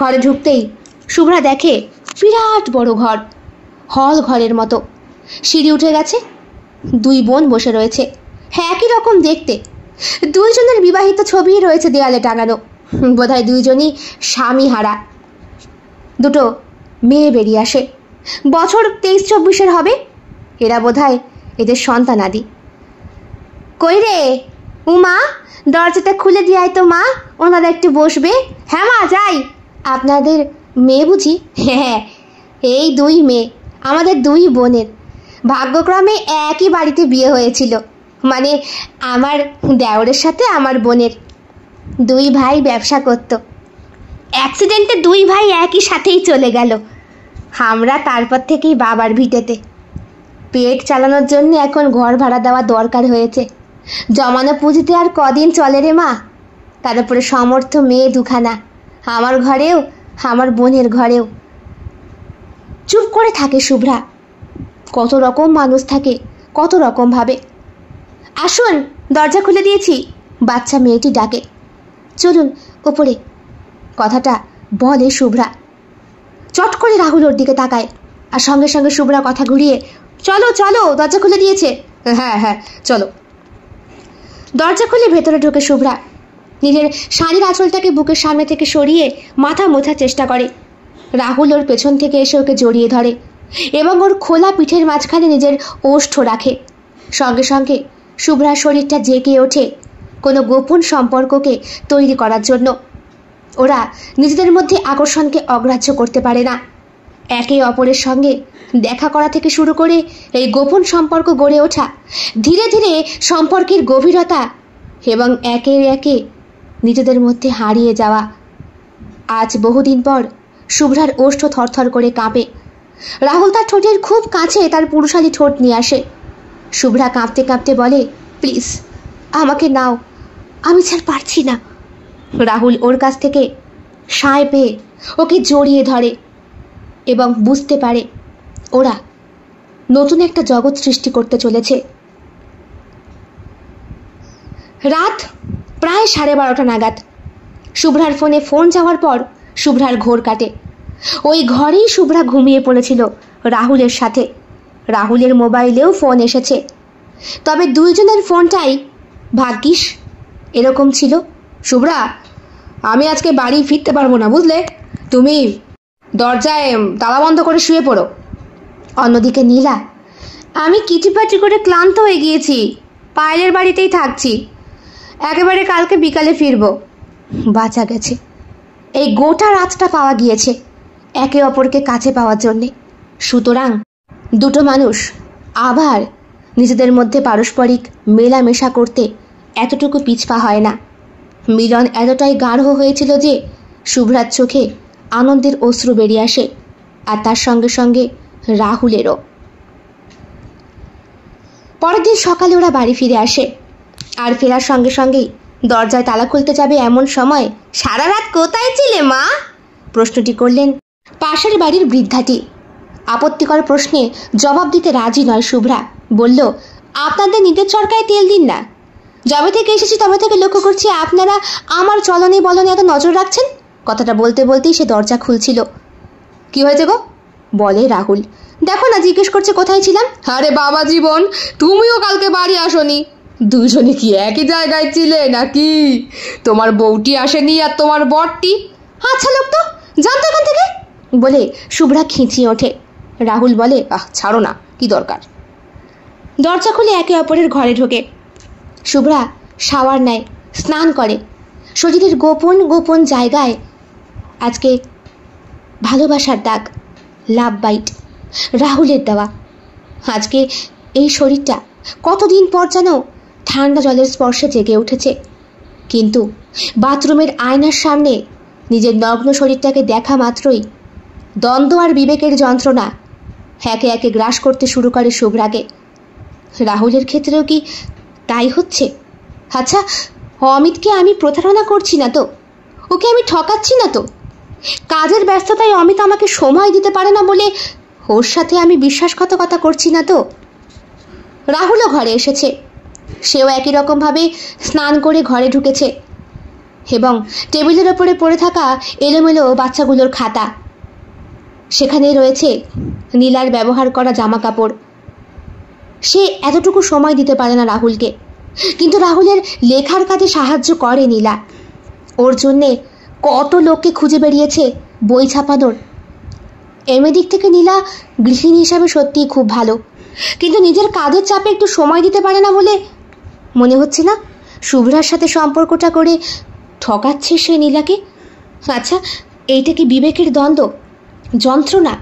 ঘরে ঢুকতেই শুভ্রা দেখে বিরাট বড় ঘর, হল ঘরের মতো। সিঁড়ি উঠে গেছে, 2 বোন বসে রয়েছে, একই রকম দেখতে। 2 জনের বিবাহিত ছবি রয়েছে দেয়ালে টাঙানো, বোধহয় 2 জনই স্বামী হারা। 2 মেয়ে বেরিয়ে আসে, বছর 23-24 হবে। এরা বোধহয় এদের সন্তানাদি। কই রে উমা, দরজাটা খুলে দিয়াই তো মা, ওনারা একটু বসবে। হ্যাঁ মা যাই। আপনাদের মেয়ে বুঝি? হ্যাঁ, এই 2 মেয়ে, আমাদের 2 বোনের। ভাগ্যক্রমে একই বাড়িতে বিয়ে হয়েছিল, মানে আমার দেওরের সাথে আমার বোনের। 2 ভাই ব্যবসা করত, অ্যাক্সিডেন্টে 2 ভাই একই সাথেই চলে গেল। আমরা তারপর থেকেই বাবার ভিটেতে। পেট চালানোর জন্য এখন ঘর ভাড়া দেওয়া দরকার হয়েছে। জমানো পুঁজিতে আর কদিন চলে রে মা, তার উপরে সমর্থ মেয়ে 2খানা, আমার ঘরেও আমার বোনের ঘরেও। চুপ করে থাকে শুভ্রা। কত রকম মানুষ থাকে, কত রকম ভাবে। আসুন, দরজা খুলে দিয়েছি, বাচ্চা মেয়েটি ডাকে। চলুন ওপরে, কথাটা বলে শুভ্রা। চট করে রাহুল ওর দিকে তাকায়, আর সঙ্গে সঙ্গে শুভ্রা কথা ঘুরিয়ে, চলো চলো, দরজা খুলে দিয়েছে। হ্যাঁ হ্যাঁ চলো। দরজা খুলে ভেতরে ঢোকে শুভ্রা। নিজের শাড়ির আঁচলটাকে বুকের সামনে থেকে সরিয়ে মাথা মোছার চেষ্টা করে। রাহুল ওর পেছন থেকে এসে ওকে জড়িয়ে ধরে এবং ওর খোলা পিঠের মাঝখানে নিজের ওষ্ঠ রাখে। সঙ্গে সঙ্গে শুভ্রার শরীরটা জেগে ওঠে কোনো গোপন সম্পর্ককে তৈরি করার জন্য। ওরা নিজেদের মধ্যে আকর্ষণকে অগ্রাহ্য করতে পারে না। একে অপরের সঙ্গে দেখা করা থেকে শুরু করে এই গোপন সম্পর্ক গড়ে ওঠা, ধীরে ধীরে সম্পর্কের গভীরতা এবং একে একে নিজেদের মধ্যে হারিয়ে যাওয়া। আজ বহুদিন পর শুভ্রার ওষ্ঠ থরথর করে কাঁপে। রাহুল তার ঠোঁটের খুব কাছে তার পুরুষালী ঠোঁট নিয়ে আসে। শুভ্রা কাঁপতে কাঁপতে বলে, প্লিজ আমাকে নাও, আমি ছাড় পারছি না। রাহুল ওর কাছ থেকে সায় পেয়ে ওকে জড়িয়ে ধরে এবং বুঝতে পারে ওরা নতুন একটা জগৎ সৃষ্টি করতে চলেছে। রাত প্রায় 12:30 নাগাদ শুভ্রার ফোনে ফোন যাওয়ার পর শুভ্রার ঘোর কাটে। ওই ঘরেই শুভ্রা ঘুমিয়ে পড়েছিল রাহুলের সাথে। রাহুলের মোবাইলেও ফোন এসেছে, তবে 2 জনের ফোনটাই ভাগ্যিস এরকম ছিল। শুভ্রা, আমি আজকে বাড়ি ফিরতে পারবো না বুঝলে, তুমি দরজায় তালা বন্ধ করে শুয়ে পড়ো। অন্যদিকে নীলা, আমি কিটিপাটি করে ক্লান্ত হয়ে গিয়েছি, পায়েলের বাড়িতেই থাকছি, একেবারে কালকে বিকালে ফিরবো। বাঁচা গেছে, এই গোটা রাতটা পাওয়া গিয়েছে একে অপরকে কাছে পাওয়ার জন্যে। সুতরাং 2 মানুষ আবার নিজেদের মধ্যে পারস্পরিক মেলামেশা করতে এতটুকু পিছপা হয় না। মিলন এতটাই গাঢ় হয়েছিল যে শুভ্রার চোখে আনন্দের অশ্রু বেরিয়ে আসে, আর তার সঙ্গে সঙ্গে রাহুলেরও। পরের দিন সকালে ওরা বাড়ি ফিরে আসে, আর ফেরার সঙ্গে সঙ্গেই দরজায় তালা খুলতে যাবে এমন সময়, সারা রাত কোথায় ছিলে মা? প্রশ্নটি করলেন পাশের বাড়ির বৃদ্ধাটি। আপত্তিকর প্রশ্নে জবাব দিতে রাজি নয় শুভ্রা। বলল, আপনাদের নিজের চরকায় তেল দিন না। যবে থেকে এসেছি তবে থেকে লক্ষ্য করছি আপনারা আমার চলনে বলনে এত নজর রাখছেন। কথাটা বলতে বলতেই সে দরজা খুলছিল। কি হয়েছে গো? বলে রাহুল। দেখো না, জিজ্ঞেস করছে কোথায় ছিলাম। আরে বাবা জীবন, তুমিও কালকে বাড়ি আসনি। 2 জনে কি একই জায়গায় ছিলে নাকি? তোমার বউটি আসেনি আর তোমার বরটি? আচ্ছা লোক তো, জানতো এখান থেকে বলে শুভ্রা খিঁচিয়ে ওঠে। রাহুল বলে, ছাড়ো না, কি দরকার? দরজা খুলে একে অপরের ঘরে ঢোকে। শুভ্রা শাওয়ার নেয়, স্নান করে। শরীরের গোপন গোপন জায়গায় আজকে ভালোবাসার দাগ, লাভ বাইট, রাহুলের দেওয়া। আজকে এই শরীরটা কতদিন পর যেন ঠান্ডা জলের স্পর্শে জেগে উঠেছে। কিন্তু বাথরুমের আয়নার সামনে নিজের নগ্ন শরীরটাকে দেখা মাত্রই দ্বন্দ্ব আর বিবেকের যন্ত্রণা একে একে গ্রাস করতে শুরু করে শুভ্রাকে। রাহুলের ক্ষেত্রেও কি তাই হচ্ছে? আচ্ছা, অমিতকে আমি প্রতারণা করছি না তো? ওকে আমি ঠকাচ্ছি না তো? কাজের ব্যস্ততায় অমিত আমাকে সময় দিতে পারে না বলে ওর সাথে আমি বিশ্বাসঘাতকতা করছি না তো? রাহুলও ঘরে এসেছে। সেও একই রকমভাবে স্নান করে ঘরে ঢুকেছে এবং টেবিলের ওপরে পড়ে থাকা এলোমেলো বাচ্চাগুলোর খাতা, সেখানে রয়েছে নীলার ব্যবহার করা জামা কাপড়। সে এতটুকু সময় দিতে পারে না রাহুলকে, কিন্তু রাহুলের লেখার কাজে সাহায্য করে নীলা। ওর জন্যে কত লোককে খুঁজে বেরিয়েছে বই ছাপানোর। এদিক থেকে নীলা গৃহিণী হিসাবে সত্যিই খুব ভালো, কিন্তু নিজের কাজের চাপে একটু সময় দিতে পারে না বলে মনে হচ্ছে না শুভ্রার সাথে সম্পর্কটা করে ঠকাচ্ছে সে নীলাকে? আচ্ছা, এইটা কি বিবেকের দ্বন্দ্ব, যন্ত্রণা?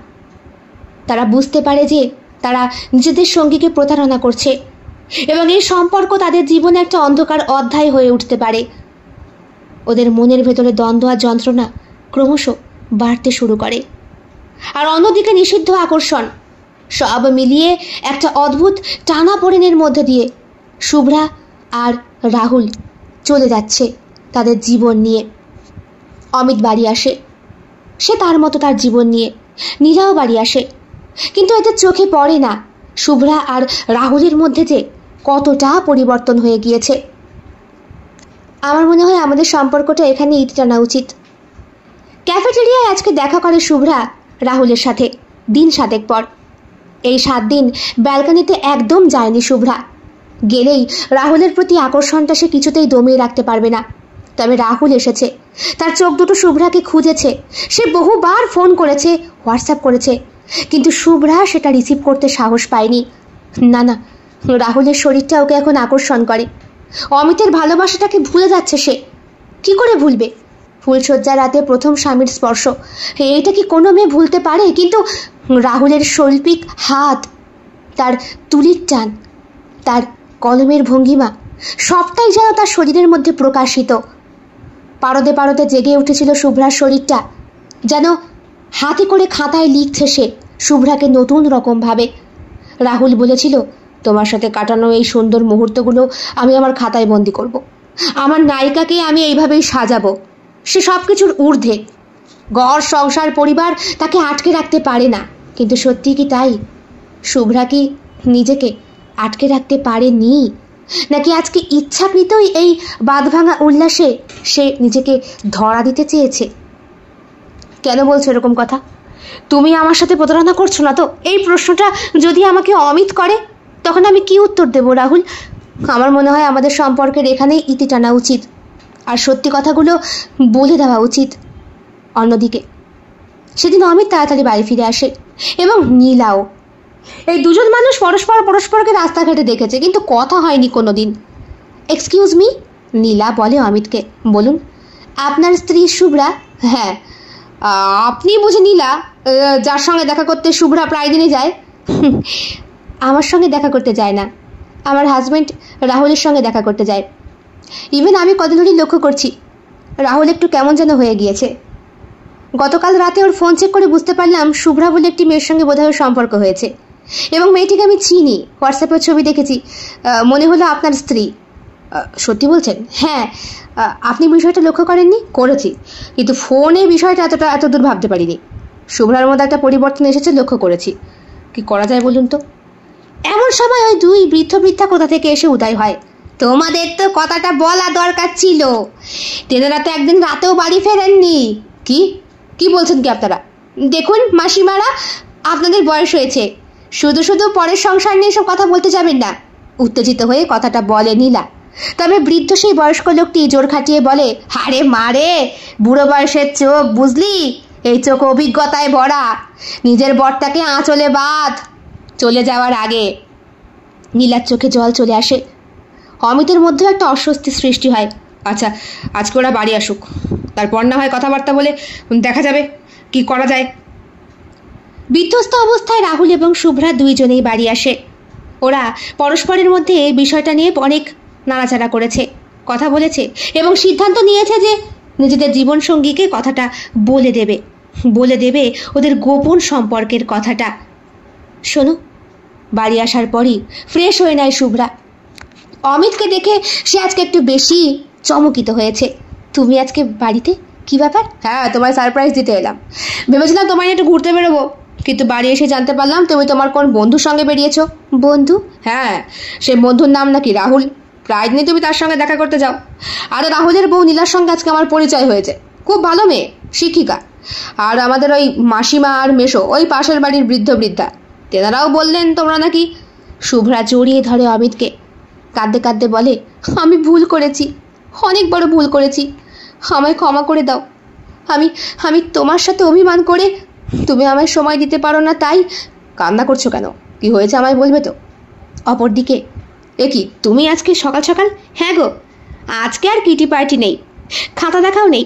তারা বুঝতে পারে যে তারা নিজেদের সঙ্গীকে প্রতারণা করছে এবং এই সম্পর্ক তাদের জীবনে একটা অন্ধকার অধ্যায় হয়ে উঠতে পারে। ওদের মনের ভেতরে দ্বন্দ্ব আর যন্ত্রণা ক্রমশ বাড়তে শুরু করে। আর অন্যদিকে নিষিদ্ধ আকর্ষণ, সব মিলিয়ে একটা অদ্ভুত টানাপোড়েনের মধ্যে দিয়ে শুভ্রা আর রাহুল চলে যাচ্ছে তাদের জীবন নিয়ে। অমিত বাড়ি আসে, সে তার মতো তার জীবন নিয়ে। নীলাও বাড়ি আসে, কিন্তু এদের চোখে পড়ে না শুভ্রা আর রাহুলের মধ্যে যে কতটা পরিবর্তন হয়ে গিয়েছে। আমার মনে হয় আমাদের সম্পর্কটা এখানে ইতি টানা উচিত। ক্যাফেটেরিয়ায় আজকে দেখা করে শুভ্রা রাহুলের সাথে দিন 7 পর। এই 7 দিন ব্যালকনিতে একদম যায়নি শুভ্রা। গেলেই রাহুলের প্রতি আকর্ষণটা সে কিছুতেই দমিয়ে রাখতে পারবে না। তবে রাহুল এসেছে, তার চোখ দুটো শুভ্রাকে খুঁজেছে। সে বহুবার ফোন করেছে, হোয়াটসঅ্যাপ করেছে, কিন্তু শুভ্রা সেটা রিসিভ করতে সাহস পায়নি। না না, রাহুলের শরীরটা ওকে এখন আকর্ষণ করে। অমিতের ভালোবাসাটাকে ভুলে যাচ্ছে সে। কি করে ভুলবে? ফুলশয্যা রাতে প্রথম স্বামীর স্পর্শ, এইটা কি কোনো মেয়ে ভুলতে পারে? কিন্তু রাহুলের শৈল্পিক হাত, তার তুলির টান, তার কলমের ভঙ্গিমা, সবটাই যেন তার শরীরের মধ্যে প্রকাশিত। পারদে পারদে জেগে উঠেছিল শুভ্রার শরীরটা, যেন হাতে করে খাতায় লিখছে সে শুভ্রাকে নতুন রকম ভাবে। রাহুল বলেছিল, তোমার সাথে কাটানো এই সুন্দর মুহূর্তগুলো আমি আমার খাতায় বন্দি করব। আমার নায়িকাকে আমি এইভাবেই সাজাবো। সে সব কিছুর ঊর্ধ্বে। ঘর, সংসার, পরিবার তাকে আটকে রাখতে পারে না। কিন্তু সত্যি কি তাই? শুভ্রা কি নিজেকে আটকে রাখতে পারেনি? নাকি আজকে ইচ্ছাকৃতই এই বাঁধভাঙা উল্লাসে সে নিজেকে ধরা দিতে চেয়েছে? কেন বলছো এরকম কথা? তুমি আমার সাথে প্রতারণা করছো না তো? এই প্রশ্নটা যদি আমাকে অমিত করে তখন আমি কি উত্তর দেব রাহুল? আমার মনে হয় আমাদের সম্পর্কের এখানেই ইতি টানা উচিত, আর সত্যি কথাগুলো বলে দেওয়া উচিত। অন্যদিকে সেদিন অমিত তাড়াতাড়ি বাড়ি ফিরে আসে এবং নীলাও। এই দুজন মানুষ পরস্পরকে রাস্তাঘাটে দেখেছে, কিন্তু কথা হয়নি কোনো দিন। এক্সকিউজ মি, নীলা বলে অমিতকে, বলুন। আপনার স্ত্রী শুভ্রা? হ্যাঁ। আপনি বুঝি নীলা, যার সঙ্গে দেখা করতে শুভ্রা প্রায় দিনই যায়? আমার সঙ্গে দেখা করতে যায় না, আমার হাজব্যান্ড রাহুলের সঙ্গে দেখা করতে যায়। ইভেন আমি কদিন ধরেই লক্ষ্য করছি রাহুল একটু কেমন যেন হয়ে গিয়েছে। গতকাল রাতে ওর ফোন চেক করে বুঝতে পারলাম শুভ্রা বলে একটি মেয়ের সঙ্গে বোধহয় সম্পর্ক হয়েছে, এবং মেয়েটিকে আমি চিনি, হোয়াটসঅ্যাপের ছবি দেখেছি। মনে হলো আপনার স্ত্রী। সত্যি বলছেন? হ্যাঁ। আপনি বিষয়টা লক্ষ্য করেননি? করেছি, কিন্তু ফোনে বিষয়টা এত দূর ভাবতে পারিনি। শুভ্রার মধ্যে একটা পরিবর্তন এসেছে, লক্ষ্য করেছি। কি করা যায় বলুন তো? এমন সময় ওই দুই বৃদ্ধা কোথা থেকে এসে উদয় হয়। তোমাদের তো কথাটা বলা দরকার ছিল। তেনারা তো একদিন রাতেও বাড়ি ফেরেননি। কি কি বলছেন কি আপনারা? দেখুন মাসিমারা, আপনাদের বয়স হয়েছে, শুধু শুধু পরের সংসার নিয়ে সব কথা বলতে যাবেন না। উত্তেজিত হয়ে কথাটা বলে নীলা। তবে বৃদ্ধ সেই বয়স্ক লোকটি জোর খাটিয়ে বলে, আরে মারে, বুড়ো বয়সের চোখ বুঝলি, এই চোখ অভিজ্ঞতায় ভরা। নিজের বরটাকে আঁচলে বাঁধ চলে যাওয়ার আগে। নীলার চোখে জল চলে আসে। অমিতের মধ্যে একটা অস্বস্তি সৃষ্টি হয়। আচ্ছা, আজকে ওরা বাড়ি আসুক, তারপর না হয় কথাবার্তা বলে দেখা যাবে কি করা যায়। বিধ্বস্ত অবস্থায় রাহুল এবং শুভ্রা দুইজনেই বাড়ি আসে। ওরা পরস্পরের মধ্যে এই বিষয়টা নিয়ে অনেক নাড়াচাড়া করেছে, কথা বলেছে এবং সিদ্ধান্ত নিয়েছে যে নিজেদের জীবনসঙ্গীকে কথাটা বলে দেবে ওদের গোপন সম্পর্কের কথাটা। শোনো, বাড়ি আসার পরই ফ্রেশ হয়ে নেয় শুভ্রা। অমিতকে দেখে সে আজকে একটু বেশি চমকিত হয়েছে। তুমি আজকে বাড়িতে, কি ব্যাপার? হ্যাঁ, তোমায় সারপ্রাইজ দিতে এলাম। ভেবেছিলাম তোমায় একটু ঘুরতে বেরোবো, কিন্তু বাড়ি এসে জানতে পারলাম তুমি তোমার কোন বন্ধুর সঙ্গে বেরিয়েছো। বন্ধু? হ্যাঁ, সে বন্ধুর নাম নাকি রাহুল। প্রায় দিনই তুমি তার সঙ্গে দেখা করতে যাও। আর রাহুলের বউ নীলার সঙ্গে আজকে আমার পরিচয় হয়েছে। খুব ভালো মেয়ে, শিক্ষিকা। আর আমাদের ওই মাসিমা আর মেশো, ওই পাশের বাড়ির বৃদ্ধ বৃদ্ধা, তেনারাও বললেন তোমরা নাকি। শুভ্রা জড়িয়ে ধরে অমিতকে, কাঁদতে কাঁদতে বলে, আমি ভুল করেছি, অনেক বড় ভুল করেছি, আমায় ক্ষমা করে দাও। আমি তোমার সাথে অভিমান করে তুমি আমায় সময় দিতে পারো না, তাই। কান্না করছো কেন? কি হয়েছে আমায় বলবে তো? অপরদিকে, এ কি তুমি আজকে সকাল সকাল? হ্যাঁ গো, আজকে আর কিটি পার্টি নেই, খাতা দেখাও নেই।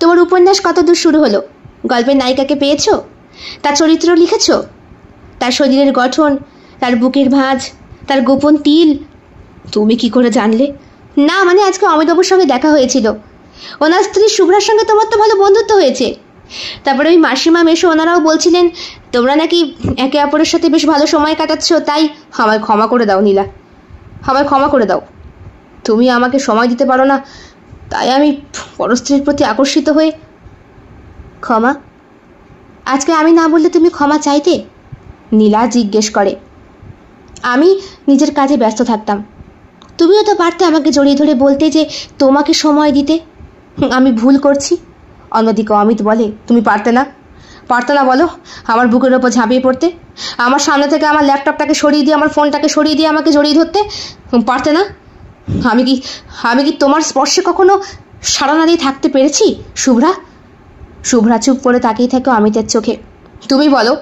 তোমার উপন্যাস কত দূর শুরু হলো? গল্পের নায়িকাকে পেয়েছো? তার চরিত্র লিখেছ? তার শরীরের গঠন, তার বুকের ভাঁজ, তার গোপন তিল তুমি কি করে জানলে? না মানে আজকে অমিতবাবুর সঙ্গে দেখা হয়েছিল, ওনার স্ত্রী শুভ্রার সঙ্গে তোমার তো ভালো বন্ধুত্ব হয়েছে। তারপরে ওই মাসিমা মেশো ওনারাও বলছিলেন তোমরা নাকি একে অপরের সাথে বেশ ভালো সময় কাটাচ্ছ, তাই। আমায় ক্ষমা করে দাও নীলা, আমায় ক্ষমা করে দাও। তুমি আমাকে সময় দিতে পারো না, তাই আমি পরস্ত্রীর প্রতি আকর্ষিত হয়ে। ক্ষমা? আজকে আমি না বললে তুমি ক্ষমা চাইতে? নীলা জিজ্ঞেস করে। আমি নিজের কাজে ব্যস্ত থাকতাম, তুমিও তো পারতে আমাকে জড়িয়ে ধরে বলতে যে তোমাকে সময় দিতে। আমি ভুল করছি। অন্যদিকে অমিত বলে, তুমি পারতে না বলো আমার বুকের ওপর ঝাঁপিয়ে পড়তে, আমার সামনে থেকে আমার ল্যাপটপটাকে সরিয়ে দিয়ে, আমার ফোনটাকে সরিয়ে দিয়ে আমাকে জড়িয়ে ধরতে? পারতে না? আমি কি তোমার স্পর্শে কখনো সাড়া না দিয়ে থাকতে পেরেছি শুভ্রা? শুভ্রা চুপ করে তাকিয়ে থাকে অমিতের চোখে। তুমি বলো,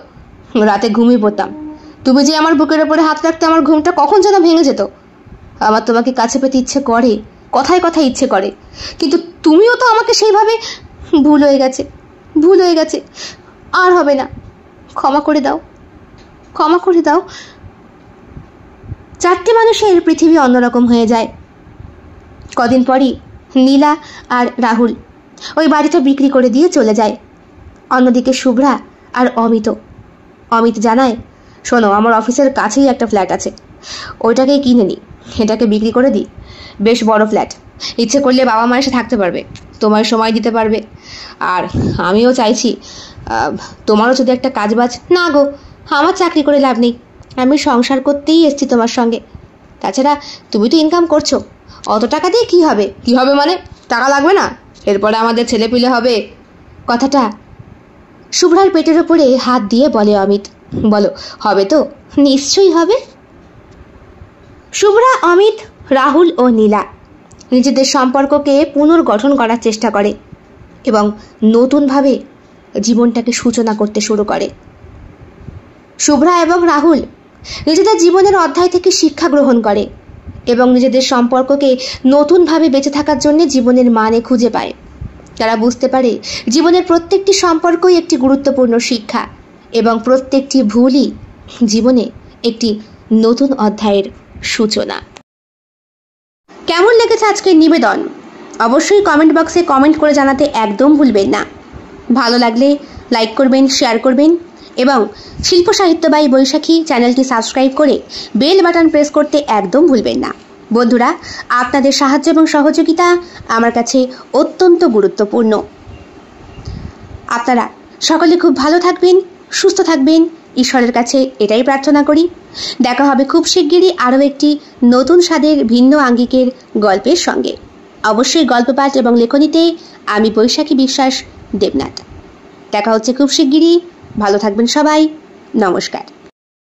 রাতে ঘুমিয়ে পড়তাম, তুমি যে আমার বুকের ওপরে হাত রাখতে আমার ঘুমটা কখন যেন ভেঙে যেত। আমার তোমাকে কাছে পেতে ইচ্ছে করে, কথায় কথায় ইচ্ছে করে, কিন্তু তুমিও তো আমাকে সেইভাবে। ভুল হয়ে গেছে, আর হবে না, ক্ষমা করে দাও, ক্ষমা করে দাও। চারটে মানুষের পৃথিবী অন্যরকম হয়ে যায়। কদিন পরই নীলা আর রাহুল ওই বাড়িটা বিক্রি করে দিয়ে চলে যায়। অন্যদিকে শুভ্রা আর অমিত জানায়, শোনো, আমার অফিসের কাছেই একটা ফ্ল্যাট আছে, ওইটাকেই কিনে নিই, এটাকে বিক্রি করে দিই। বেশ বড় ফ্ল্যাট, ইচ্ছে করলে বাবা মা এসে থাকতে পারবে, তোমায় সময় দিতে পারবে। আর আমিও চাইছি তোমারও যদি একটা কাজবাজ। না গো, আমার চাকরি করে লাভ নেই, আমি সংসার করতেই এসছি তোমার সঙ্গে। তাছাড়া তুমি তো ইনকাম করছো, অত টাকা দিয়ে কি হবে? কি হবে মানে? টাকা লাগবে না? এরপরে আমাদের ছেলেপিলে হবে। কথাটা শুভ্রার পেটের ওপরে হাত দিয়ে বলে অমিত। বলো, হবে তো? নিশ্চয়ই হবে। শুভ্রা, অমিত, রাহুল ও নীলা নিজেদের সম্পর্ককে পুনর্গঠন করার চেষ্টা করে এবং নতুনভাবে জীবনটাকে সূচনা করতে শুরু করে। শুভ্রা এবং রাহুল নিজেদের জীবনের অধ্যায় থেকে শিক্ষা গ্রহণ করে এবং নিজেদের সম্পর্ককে নতুনভাবে বেঁচে থাকার জন্য জীবনের মানে খুঁজে পায়। তারা বুঝতে পারে জীবনের প্রত্যেকটি সম্পর্কই একটি গুরুত্বপূর্ণ শিক্ষা এবং প্রত্যেকটি ভুলই জীবনে একটি নতুন অধ্যায়ের সূচনা। কেমন লেগেছে আজকের নিবেদন? অবশ্যই কমেন্ট বক্সে কমেন্ট করে জানাতে একদম ভুলবেন না। ভালো লাগলে লাইক করবেন, শেয়ার করবেন এবং শিল্প সাহিত্য বাই বৈশাখী চ্যানেলটি সাবস্ক্রাইব করে বেল বাটন প্রেস করতে একদম ভুলবেন না। বন্ধুরা, আপনাদের সাহায্য এবং সহযোগিতা আমার কাছে অত্যন্ত গুরুত্বপূর্ণ। আপনারা সকলে খুব ভালো থাকবেন, সুস্থ থাকবেন, ঈশ্বরের কাছে এটাই প্রার্থনা করি। দেখা হবে খুব শিগগিরই আরও একটি নতুন স্বাদের ভিন্ন আঙ্গিকের গল্পের সঙ্গে। অবশ্যই গল্প পাঠ এবং লেখনীতে আমি বৈশাখী বিশ্বাস দেবনাথ। দেখা হচ্ছে খুব শিগগিরই। ভালো থাকবেন সবাই। নমস্কার।